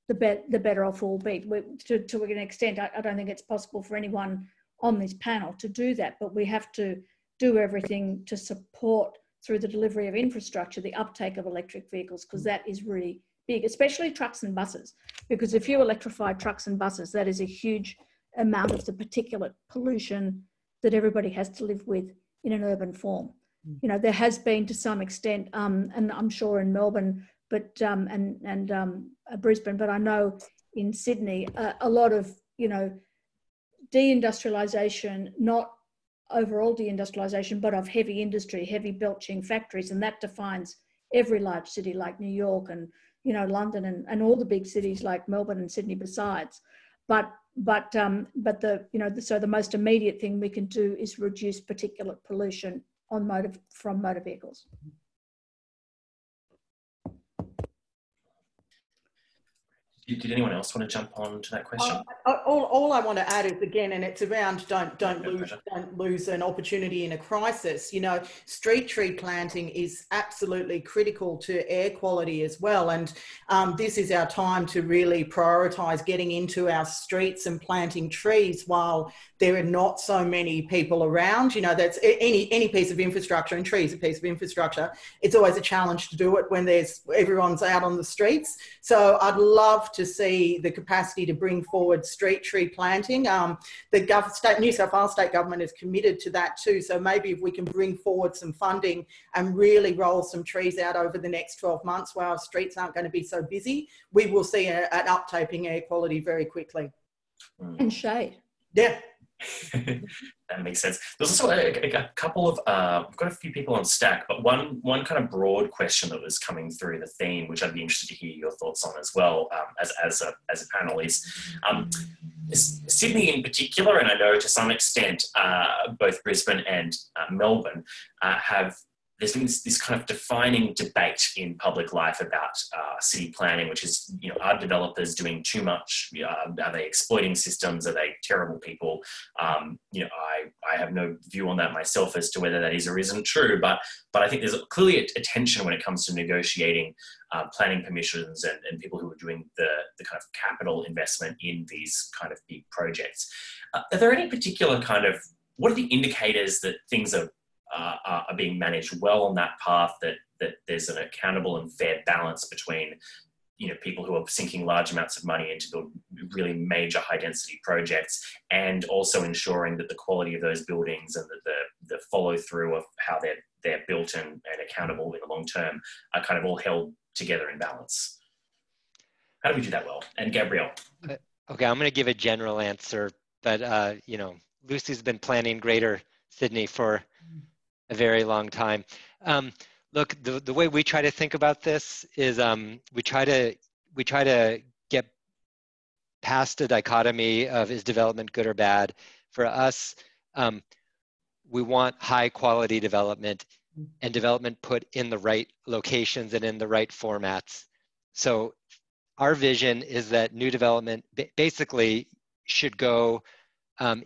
Speaker 2: the better off we'll be. To an extent, I don't think it's possible for anyone on this panel to do that, but we have to do everything to support, through the delivery of infrastructure, the uptake of electric vehicles, because that is really big, especially trucks and buses. Because if you electrify trucks and buses, that is a huge amount of the particulate pollution that everybody has to live with in an urban form. There has been, to some extent, and I'm sure in Melbourne, but and Brisbane, but I know in Sydney, a lot of deindustrialisation, not overall deindustrialisation, but of heavy industry, heavy belching factories, and that defines every large city like New York and London and all the big cities like Melbourne and Sydney besides. But the so the most immediate thing we can do is reduce particulate pollution from motor vehicles.
Speaker 1: Did anyone else want to jump on to that question?
Speaker 4: All I want to add is, again, and it's around don't lose an opportunity in a crisis. Street tree planting is absolutely critical to air quality as well. And this is our time to really prioritise getting into our streets and planting trees while there are not so many people around. That's any piece of infrastructure, and trees a piece of infrastructure. It's always a challenge to do it when everyone's out on the streets. So I'd love to see the capacity to bring forward street tree planting. The New South Wales state government is committed to that too. So maybe if we can bring forward some funding and really roll some trees out over the next 12 months while our streets aren't going to be so busy, we will see an uptake in air quality very quickly.
Speaker 2: And shade.
Speaker 4: Yeah.
Speaker 1: That makes sense. There's also a couple of, we've got a few people on stack, but one kind of broad question that was coming through the theme, which I'd be interested to hear your thoughts on as well, as a panel, is Sydney in particular, and I know to some extent both Brisbane and Melbourne there's been this kind of defining debate in public life about city planning, which is, are developers doing too much? Are they exploiting systems? Are they terrible people? I have no view on that myself as to whether that is or isn't true, but I think there's clearly a tension when it comes to negotiating planning permissions and people who are doing the kind of capital investment in these kind of big projects. Are there any particular what are the indicators that things are being managed well on that path, that there's an accountable and fair balance between people who are sinking large amounts of money into the really major high density projects, and also ensuring that the quality of those buildings and the follow through of how they're built and accountable in the long term are kind of all held together in balance? How do we do that well? And Gabrielle.
Speaker 3: Okay, I'm going to give a general answer, but Lucy's been planning Greater Sydney for a very long time. Look, the way we try to think about this is we try to get past a dichotomy of is development good or bad. For us, we want high quality development and development put in the right locations and in the right formats. So our vision is that new development basically should go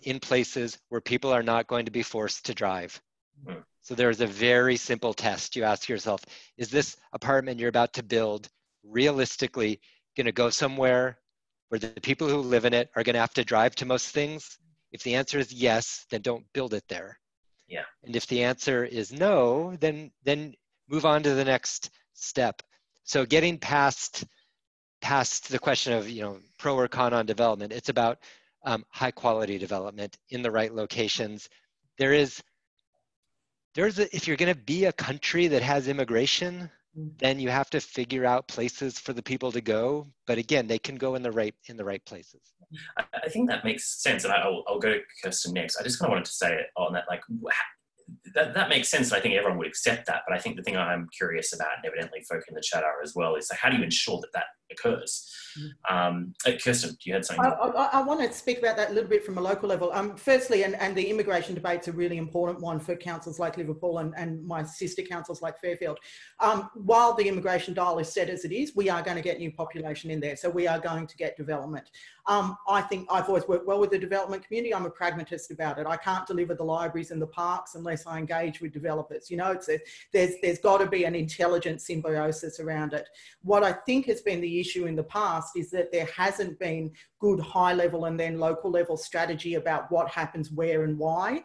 Speaker 3: in places where people are not going to be forced to drive. So there's a very simple test. You ask yourself, is this apartment you're about to build realistically going to go somewhere where the people who live in it are going to have to drive to most things? If the answer is yes, then don't build it there.
Speaker 1: Yeah.
Speaker 3: And if the answer is no, then move on to the next step. So getting past the question of pro or con on development, it's about high quality development in the right locations. If you're going to be a country that has immigration, then you have to figure out places for the people to go. But again, they can go in the right places.
Speaker 1: I think that makes sense, and I'll go to Kirsten next. I just kind of wanted to say on that, like, that makes sense, and I think everyone would accept that. But I think the thing I'm curious about, and evidently folk in the chat are as well, is like, how do you ensure that occurs? Kirsten, you had something?
Speaker 4: I want to speak about that a little bit from a local level. Firstly, and the immigration debate's a really important one for councils like Liverpool and my sister councils like Fairfield. While the immigration dial is set as it is, we are going to get new population in there. So we are going to get development. I think I've always worked well with the development community. I'm a pragmatist about it. I can't deliver the libraries and the parks unless I engage with developers. You know, there's got to be an intelligent symbiosis around it. What I think has been the issue in the past is that there hasn't been good high level and then local level strategy about what happens where and why.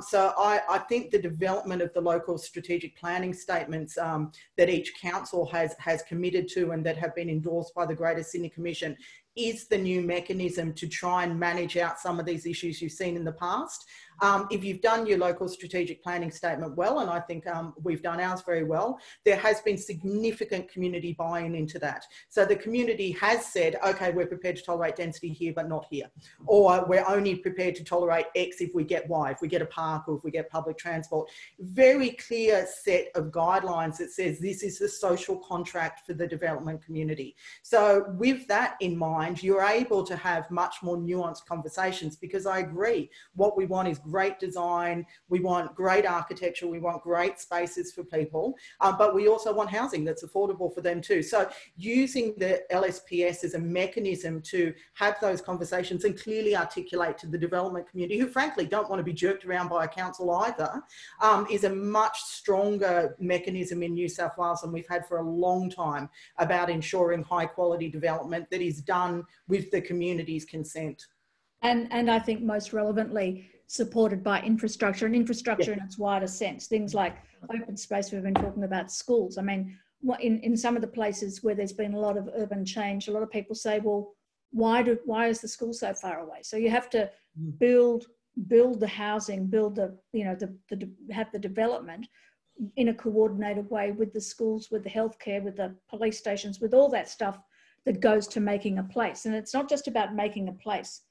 Speaker 4: So I think the development of the local strategic planning statements that each council has committed to and that have been endorsed by the Greater Sydney Commission is the new mechanism to try and manage out some of these issues you've seen in the past. If you've done your local strategic planning statement well, and I think we've done ours very well, there has been significant community buy-in into that. So the community has said, okay, we're prepared to tolerate density here, but not here. Or we're only prepared to tolerate X if we get Y, if we get a park or if we get public transport. Very clear set of guidelines that says this is the social contract for the development community. So with that in mind, you're able to have much more nuanced conversations, because I agree, what we want is great design, we want great architecture, we want great spaces for people, but we also want housing that's affordable for them too. So using the LSPS as a mechanism to have those conversations and clearly articulate to the development community, who frankly don't want to be jerked around by a council either, is a much stronger mechanism in New South Wales than we've had for a long time about ensuring high quality development that is done with the community's consent. And
Speaker 2: I think most relevantly, supported by infrastructure, and infrastructure in its wider sense. Things like open space, we've been talking about schools. I mean, in some of the places where there's been a lot of urban change, a lot of people say, well, why is the school so far away? So you have to build the housing, build have the development in a coordinated way with the schools, with the healthcare, with the police stations, with all that stuff that goes to making a place. And it's not just about making a place.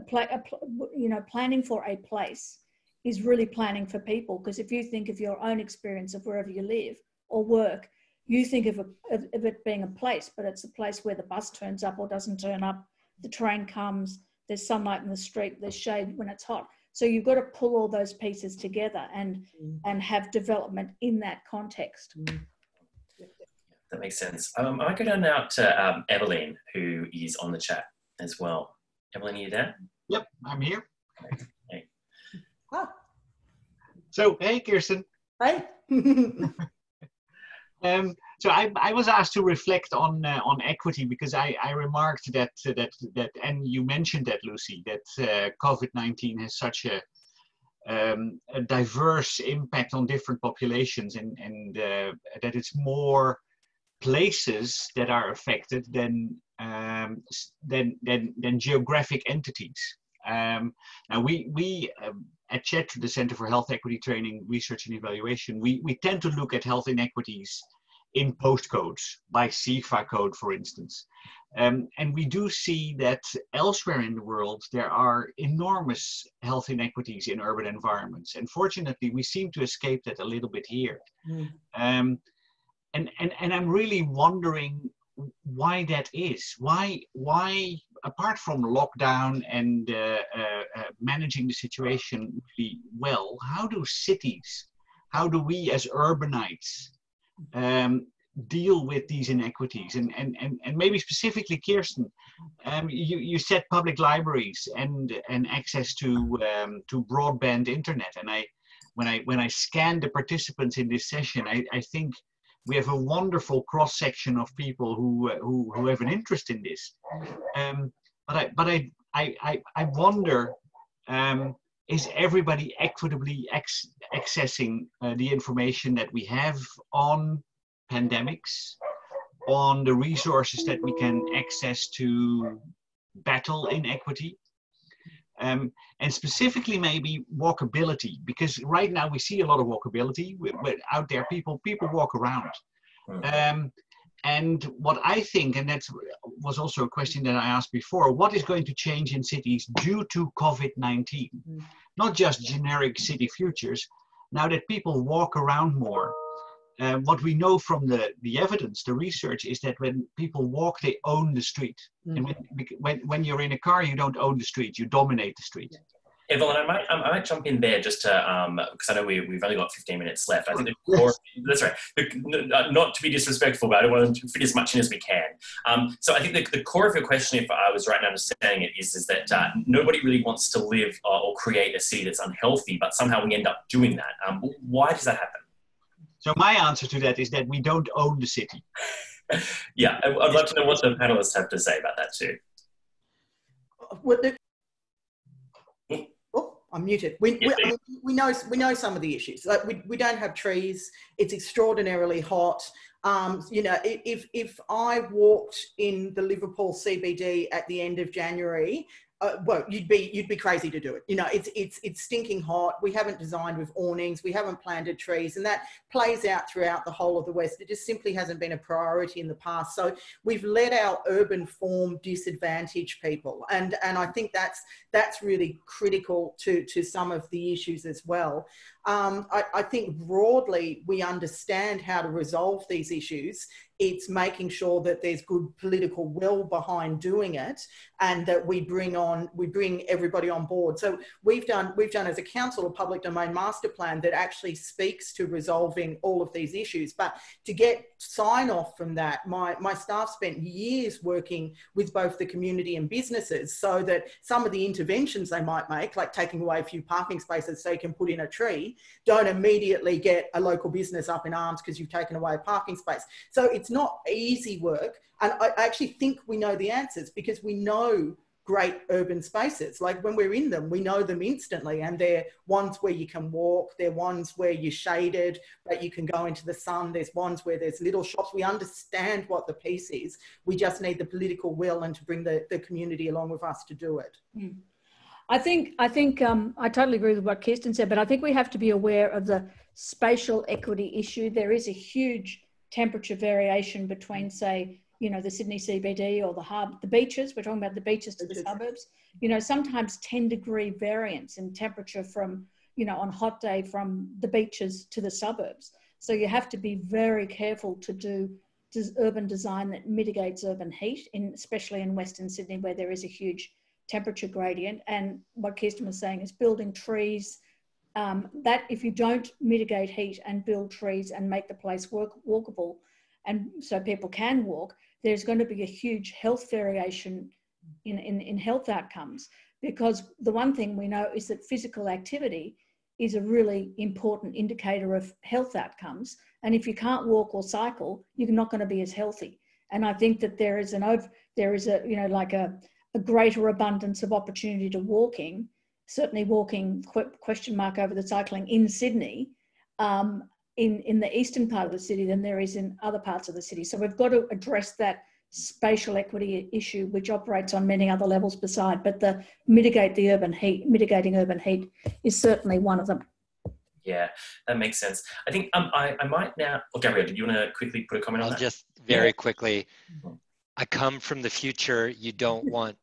Speaker 2: Planning for a place is really planning for people, because if you think of your own experience of wherever you live or work, you think of it being a place, but it's a place where the bus turns up or doesn't turn up, the train comes, there's sunlight in the street, there's shade when it's hot. So you've got to pull all those pieces together and have development in that context.
Speaker 1: That makes sense. I might go down now to Evelyne, who is on the chat as well. Evelyne, are you there?
Speaker 6: Yep, I'm here.
Speaker 1: Hey.
Speaker 4: Ah.
Speaker 6: So, hey, Kirsten.
Speaker 4: Hey.
Speaker 6: So I was asked to reflect on equity, because I remarked that and you mentioned that, Lucy, that COVID-19 has such a diverse impact on different populations, and that it's more places that are affected than geographic entities. Now we at CHET, the Center for Health Equity Training, Research and Evaluation, we tend to look at health inequities in postcodes, by CFA code, for instance. And we do see that elsewhere in the world, there are enormous health inequities in urban environments. And fortunately, we seem to escape that a little bit here. And I'm really wondering why that is. Why apart from lockdown and managing the situation really well, how do we as urbanites deal with these inequities? And maybe specifically, Kirsten, you said public libraries and access to broadband internet. And when I scan the participants in this session, I think we have a wonderful cross section of people who have an interest in this. But I wonder, is everybody equitably accessing the information that we have on pandemics, on the resources that we can access to battle inequity? And specifically maybe walkability, because right now we see a lot of walkability, but out there people walk around. And what I think, and that was also a question that I asked before, what is going to change in cities due to COVID-19? Not just generic city futures. Now that people walk around more, what we know from the evidence, the research, is that when people walk, they own the street. And when you're in a car, you don't own the street, you dominate the street.
Speaker 1: Evelyne, I might jump in there just to, because I know we've only got 15 minutes left. I think the core, that's right, not to be disrespectful, but I don't want to fit as much in as we can. So I think the core of your question, if I was right in understanding it, is that nobody really wants to live or create a city that's unhealthy, but somehow we end up doing that. Why does that happen?
Speaker 6: So my answer to that is that we don't own the city.
Speaker 1: Yeah, I'd love to know what the panelists have to say about that too.
Speaker 4: I'm muted. We know some of the issues. Like we don't have trees. It's extraordinarily hot. You know, if I walked in the Liverpool CBD at the end of January, well, you'd be crazy to do it. You know, it's stinking hot. We haven't designed with awnings. We haven't planted trees, and that plays out throughout the whole of the West. It just simply hasn't been a priority in the past. So we've let our urban form disadvantage people, and I think that's really critical to some of the issues as well. I think broadly we understand how to resolve these issues. It's making sure that there's good political will behind doing it, and that we bring everybody on board. So we've done as a council a public domain master plan that actually speaks to resolving all of these issues. But to get sign off from that, my staff spent years working with both the community and businesses, so that some of the interventions they might make, like taking away a few parking spaces so you can put in a tree, don't immediately get a local business up in arms because you've taken away a parking space. So it's not easy work. And I actually think we know the answers, because we know great urban spaces. Like when we're in them, we know them instantly, and they're ones where you can walk, they're ones where you're shaded, but you can go into the sun. There's ones where there's little shops. We understand what the piece is. We just need the political will and to bring the community along with us to do it.
Speaker 2: I think I totally agree with what Kirsten said, but I think we have to be aware of the spatial equity issue. There is a huge temperature variation between, say, you know, the Sydney CBD or the hub, the beaches. We're talking about the beaches to the suburbs. You know, sometimes 10-degree variance in temperature from, you know, on a hot day from the beaches to the suburbs. So you have to be very careful to do urban design that mitigates urban heat, especially in Western Sydney, where there is a huge temperature gradient. And what Kirsten was saying is building trees, that if you don't mitigate heat and build trees and make the place walkable, and so people can walk, there's going to be a huge health variation in health outcomes. Because the one thing we know is that physical activity is a really important indicator of health outcomes. And if you can't walk or cycle, you're not going to be as healthy. And I think that there is a, you know, like a greater abundance of opportunity to walking, certainly walking question mark over the cycling in Sydney, in the eastern part of the city than there is in other parts of the city. So we've got to address that spatial equity issue, which operates on many other levels beside, but mitigating urban heat is certainly one of them.
Speaker 1: Yeah, that makes sense. I think I might now, Gabrielle, did you want to quickly put a comment on that?
Speaker 3: Just very quickly, I come from the future. You don't want,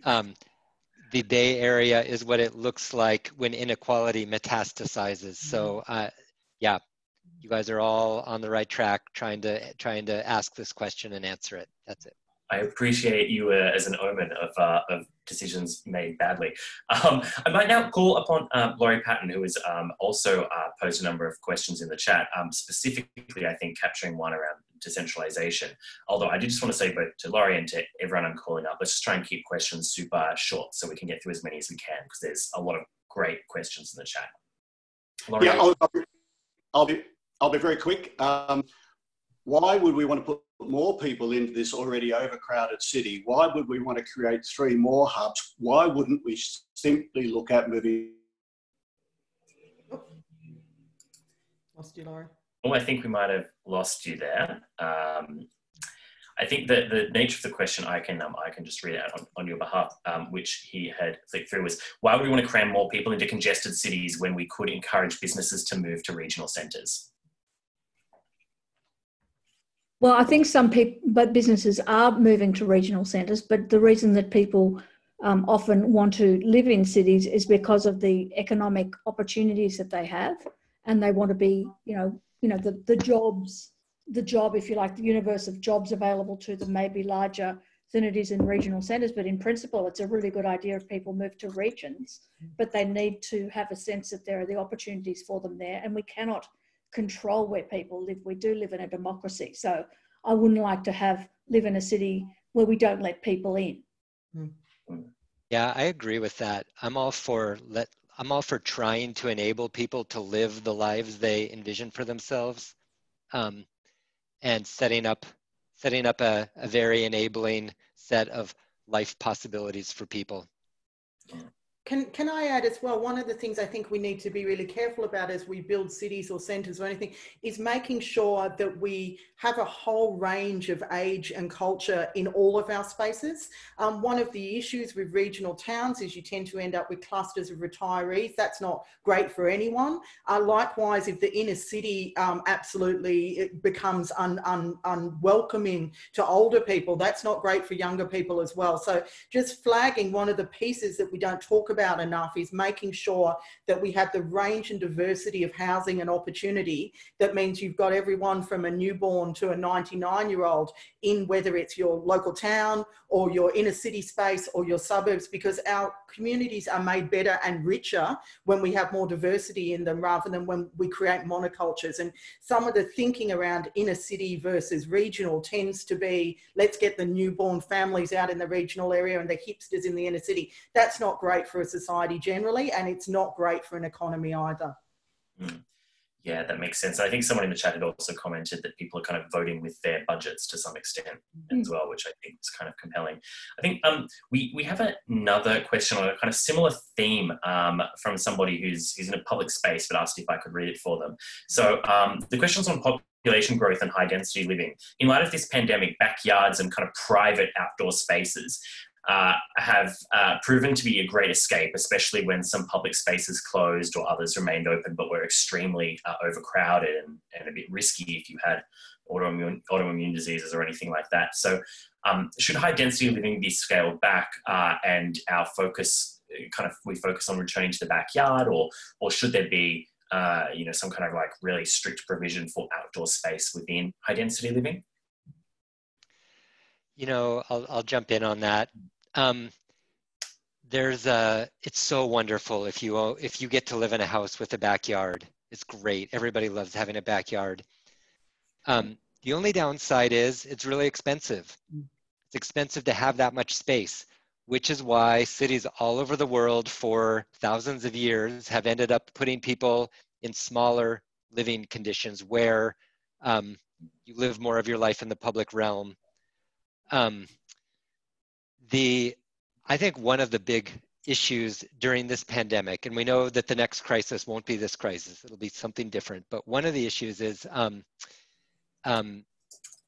Speaker 3: the Bay Area is what it looks like when inequality metastasizes. So yeah, you guys are all on the right track trying to ask this question and answer it. That's it.
Speaker 1: I appreciate you as an omen of decisions made badly. I might now call upon Laurie Patton, who has also posed a number of questions in the chat, specifically, I think, capturing one around decentralization. Although I did just want to say both to Laurie and to everyone I'm calling up, let's just try and keep questions super short so we can get through as many as we can, because there's a lot of great questions in the chat. Laurie,
Speaker 7: yeah, I'll be very quick. Why would we want to put more people into this already overcrowded city? Why would we want to create 3 more hubs? Why wouldn't we simply look at moving?
Speaker 4: Lost you, Laurie.
Speaker 1: Oh, I think we might have lost you there. I think that the nature of the question I can just read out on your behalf, which he had flicked through, was why would we want to cram more people into congested cities when we could encourage businesses to move to regional centres?
Speaker 2: Well, I think some people, but businesses are moving to regional centres, but the reason that people often want to live in cities is because of the economic opportunities that they have, and they want to be, the jobs, if you like, the universe of jobs available to them may be larger than it is in regional centres. But in principle, it's a really good idea if people move to regions, but they need to have a sense that there are the opportunities for them there, and we cannot control where people live. We do live in a democracy, so I wouldn't like to live in a city where we don't let people in.
Speaker 3: Yeah, I agree with that. I'm all for trying to enable people to live the lives they envision for themselves, and setting up a very enabling set of life possibilities for people.
Speaker 4: Can I add as well, one of the things I think we need to be really careful about as we build cities or centres or anything is making sure that we have a whole range of age and culture in all of our spaces. One of the issues with regional towns is you tend to end up with clusters of retirees. That's not great for anyone. Likewise, if the inner city absolutely it becomes unwelcoming to older people, that's not great for younger people as well. So just flagging one of the pieces that we don't talk about enough is making sure that we have the range and diversity of housing and opportunity. That means you've got everyone from a newborn to a 99-year-old in, whether it's your local town or your inner city space or your suburbs, because our communities are made better and richer when we have more diversity in them rather than when we create monocultures. And some of the thinking around inner city versus regional tends to be, let's get the newborn families out in the regional area and the hipsters in the inner city. That's not great for a society generally, and it's not great for an economy either.
Speaker 1: Yeah, that makes sense. I think someone in the chat had also commented that people are kind of voting with their budgets to some extent as well, which I think is kind of compelling. I think we have another question on a kind of similar theme from somebody who's in a public space, but asked if I could read it for them. So the question's on population growth and high density living. In light of this pandemic, backyards and kind of private outdoor spaces have proven to be a great escape, especially when some public spaces closed or others remained open but were extremely overcrowded and a bit risky if you had autoimmune diseases or anything like that. So should high density living be scaled back and our focus we focus on returning to the backyard, or should there be some kind of like really strict provision for outdoor space within high density living?
Speaker 3: I'll jump in on that. It's so wonderful if you get to live in a house with a backyard. It's great. Everybody loves having a backyard. The only downside is it's really expensive. It's expensive to have that much space, which is why cities all over the world for thousands of years have ended up putting people in smaller living conditions where you live more of your life in the public realm. I think one of the big issues during this pandemic, and we know that the next crisis won't be this crisis, it'll be something different, but one of the issues is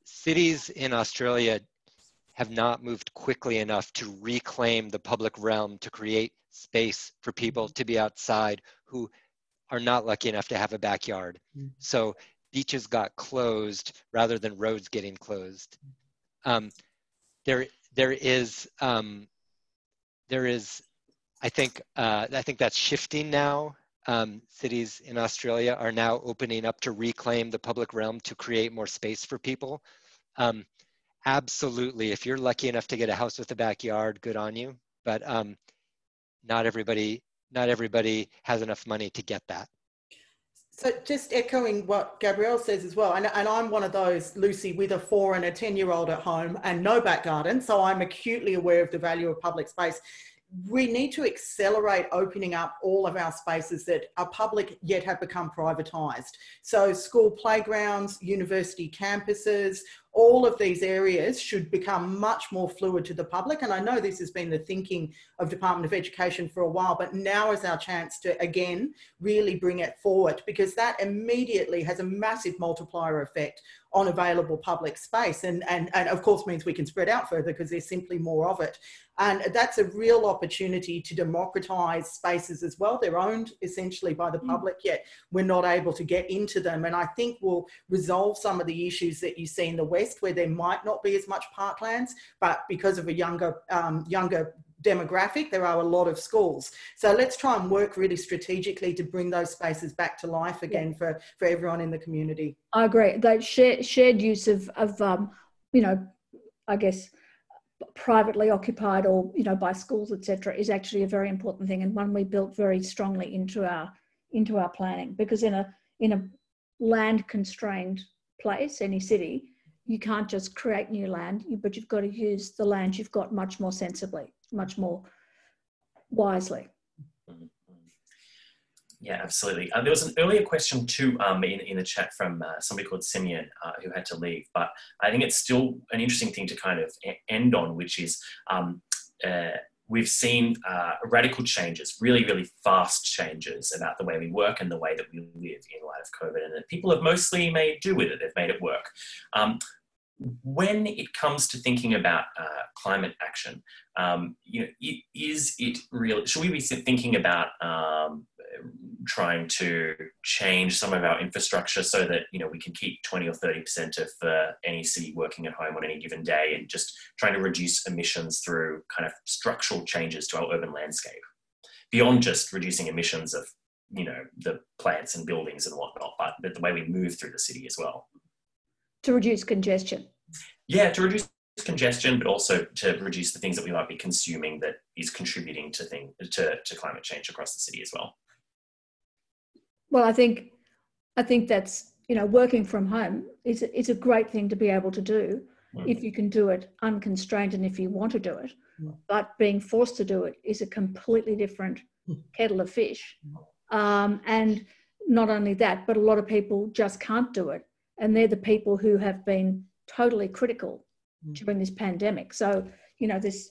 Speaker 3: cities in Australia have not moved quickly enough to reclaim the public realm, to create space for people to be outside who are not lucky enough to have a backyard. So beaches got closed rather than roads getting closed. I think that's shifting now. Cities in Australia are now opening up to reclaim the public realm to create more space for people. Absolutely, if you're lucky enough to get a house with a backyard, good on you. But not everybody has enough money to get that.
Speaker 4: So just echoing what Gabrielle says as well, and I'm one of those, Lucy, with a 4 and a 10-year-old at home and no back garden, so I'm acutely aware of the value of public space. We need to accelerate opening up all of our spaces that are public yet have become privatised. So school playgrounds, university campuses, all of these areas should become much more fluid to the public. And I know this has been the thinking of Department of Education for a while, but now is our chance to, again, really bring it forward, because that immediately has a massive multiplier effect on available public space. And of course means we can spread out further because there's simply more of it. And that's a real opportunity to democratise spaces as well. They're owned essentially by the public, yet we're not able to get into them. And I think we'll resolve some of the issues that you see in the west where there might not be as much parklands, but because of a younger demographic, there are a lot of schools. So let's try and work really strategically to bring those spaces back to life again for everyone in the community.
Speaker 2: I agree. That shared use of you know, I guess privately occupied or, you know, by schools, etc., is actually a very important thing, and one we built very strongly into our planning, because in a land constrained place, any city, you can't just create new land, but you've got to use the land you've got much more sensibly, much more wisely.
Speaker 1: Yeah, absolutely. There was an earlier question too in the chat from somebody called Simeon who had to leave, but I think it's still an interesting thing to kind of end on, which is we've seen radical changes, really, really fast changes about the way we work and the way that we live in light of COVID, and that people have mostly made do with it. They've made it work. When it comes to thinking about climate action, you know, is it real? Should we be thinking about trying to change some of our infrastructure so that, you know, we can keep 20 or 30% of any city working at home on any given day, and just trying to reduce emissions through kind of structural changes to our urban landscape, beyond just reducing emissions of, you know, the plants and buildings and whatnot, but the way we move through the city as well?
Speaker 2: To reduce congestion. Yeah,
Speaker 1: to reduce congestion, but also to reduce the things that we might be consuming that is contributing to climate change across the city as well.
Speaker 2: Well, I think that's, you know, working from home is a great thing to be able to do if you can do it unconstrained and if you want to do it. But being forced to do it is a completely different kettle of fish. And not only that, but a lot of people just can't do it. And they're the people who have been totally critical during this pandemic. So, you know, this,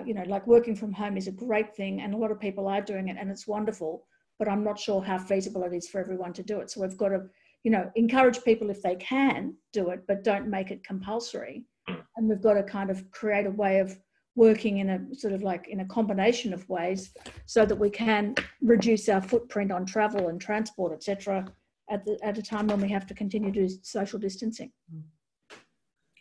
Speaker 2: you know, like working from home is a great thing, and a lot of people are doing it, and it's wonderful, but I'm not sure how feasible it is for everyone to do it. So we've got to, you know, encourage people if they can do it, but don't make it compulsory. And we've got to kind of create a way of working in a sort of like in a combination of ways so that we can reduce our footprint on travel and transport, etc., at a time when we have to continue to do social distancing.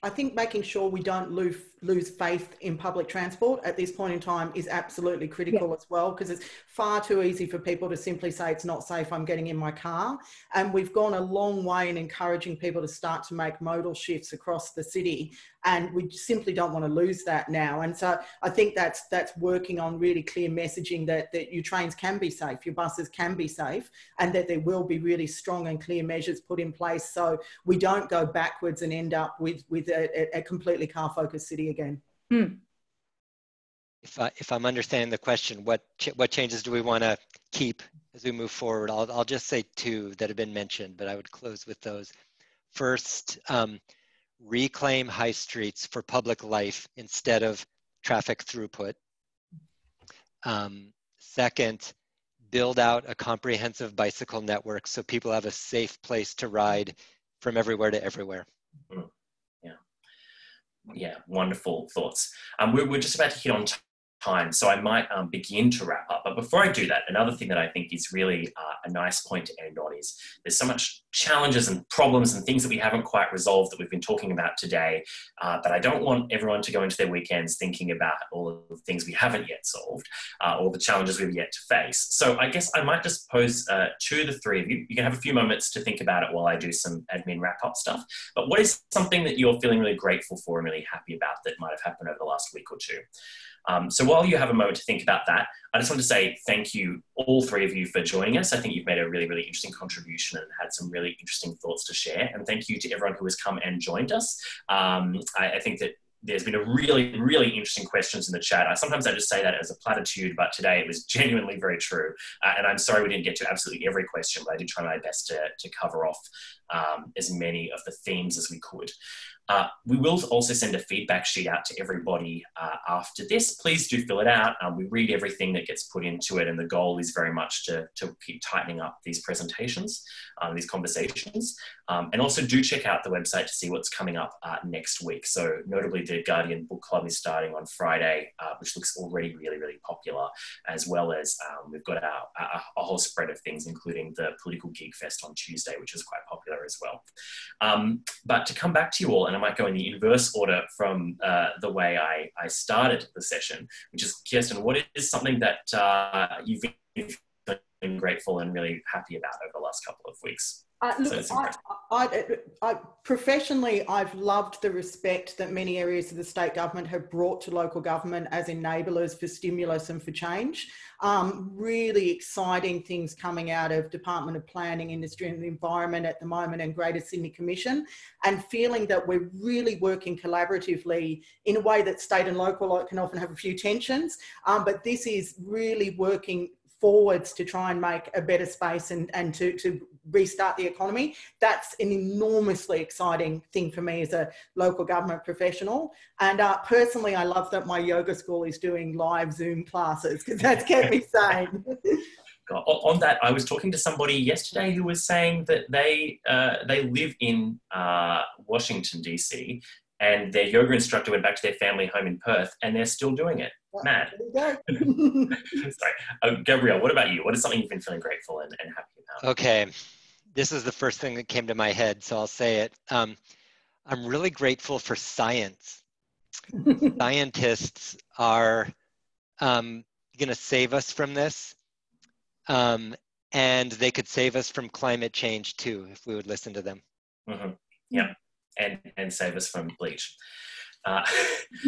Speaker 4: I think making sure we don't lose faith in public transport at this point in time is absolutely critical as well, because it's far too easy for people to simply say it's not safe, I'm getting in my car. And we've gone a long way in encouraging people to start to make modal shifts across the city, and we simply don't want to lose that now. And so I think that's working on really clear messaging that your trains can be safe, your buses can be safe, and that there will be really strong and clear measures put in place so we don't go backwards and end up with a completely car-focused city again.
Speaker 3: If I'm understanding the question, what changes do we want to keep as we move forward? I'll just say two that have been mentioned, but I would close with those. First, reclaim high streets for public life instead of traffic throughput. Second, build out a comprehensive bicycle network so people have a safe place to ride from everywhere to everywhere.
Speaker 1: Yeah, wonderful thoughts. We're just about to hit on time, so I might begin to wrap up. But before I do that, another thing that I think is really a nice point to end on is there's so much challenges and problems and things that we haven't quite resolved that we've been talking about today, that I don't want everyone to go into their weekends thinking about all of the things we haven't yet solved, or the challenges we've yet to face. So I guess I might just pose to the three of you. You can have a few moments to think about it while I do some admin wrap-up stuff. But what is something that you're feeling really grateful for and really happy about that might have happened over the last week or two? So while you have a moment to think about that, I just want to say thank you, all three of you, for joining us. I think you've made a really, really interesting contribution and had some really interesting thoughts to share. And thank you to everyone who has come and joined us. I think that there's been a really, really interesting questions in the chat. Sometimes I just say that as a platitude, but today it was genuinely very true. And I'm sorry we didn't get to absolutely every question, but I did try my best to cover off as many of the themes as we could. We will also send a feedback sheet out to everybody after this. Please do fill it out. We read everything that gets put into it, and the goal is very much to keep tightening up these presentations, these conversations. And also do check out the website to see what's coming up next week. So notably, the Guardian Book Club is starting on Friday, which looks already really, really popular, as well as we've got a whole spread of things, including the Political Geek Fest on Tuesday, which is quite popular as well. But to come back to you all, and I might go in the inverse order from the way I started the session, which is, Kirsten, what is something that you've been grateful and really happy about over the last couple of weeks?
Speaker 4: Look, I professionally, I've loved the respect that many areas of the state government have brought to local government as enablers for stimulus and for change. Really exciting things coming out of Department of Planning, Industry and the Environment at the moment and Greater Sydney Commission, and feeling that we're really working collaboratively in a way that state and local can often have a few tensions, but this is really working forwards to try and make a better space and to restart the economy. That's an enormously exciting thing for me as a local government professional. And personally, I love that my yoga school is doing live Zoom classes because that's kept me sane.
Speaker 1: On that, I was talking to somebody yesterday who was saying that they live in Washington, DC, and their yoga instructor went back to their family home in Perth, and they're still doing it. Mad.
Speaker 4: There you go.
Speaker 1: Sorry. Gabrielle, what about you? What is something you've been feeling grateful and happy about?
Speaker 3: Okay. This is the first thing that came to my head, so I'll say it. I'm really grateful for science. Scientists are going to save us from this, and they could save us from climate change too, if we would listen to them.
Speaker 1: Mm-hmm. Yeah, and save us from bleach.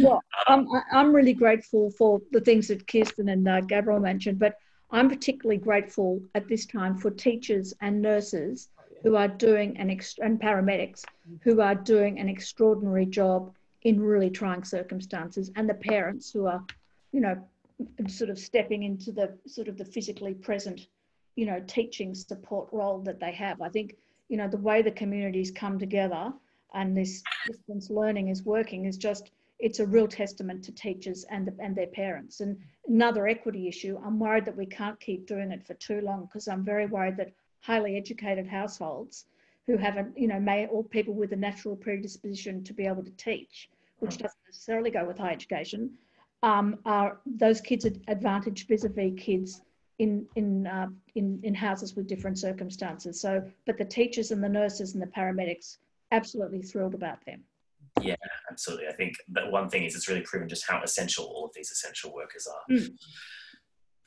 Speaker 2: Well, I'm really grateful for the things that Kirsten and Gabrielle mentioned, but I'm particularly grateful at this time for teachers and nurses who are doing and paramedics who are doing an extraordinary job in really trying circumstances, and the parents who are, you know, sort of stepping into the sort of the physically present, you know, teaching support role that they have. I think, you know, the way the communities come together and this distance learning is working is just, it's a real testament to teachers and their parents. And another equity issue, I'm worried that we can't keep doing it for too long, because I'm very worried that highly educated households who haven't, you know, or people with a natural predisposition to be able to teach, which doesn't necessarily go with high education, are those kids advantaged vis-a-vis kids in houses with different circumstances. So, but the teachers and the nurses and the paramedics, absolutely thrilled about them.
Speaker 1: Yeah, absolutely. I think that one thing is it's really proven just how essential all of these essential workers are.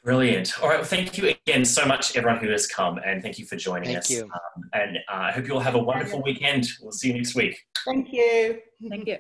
Speaker 1: Brilliant. All right. Well, thank you again so much, everyone who has come, and thank you for joining us.
Speaker 3: Thank you.
Speaker 1: And I hope you all have a wonderful weekend. We'll see you next week.
Speaker 4: Thank you.
Speaker 2: Thank you.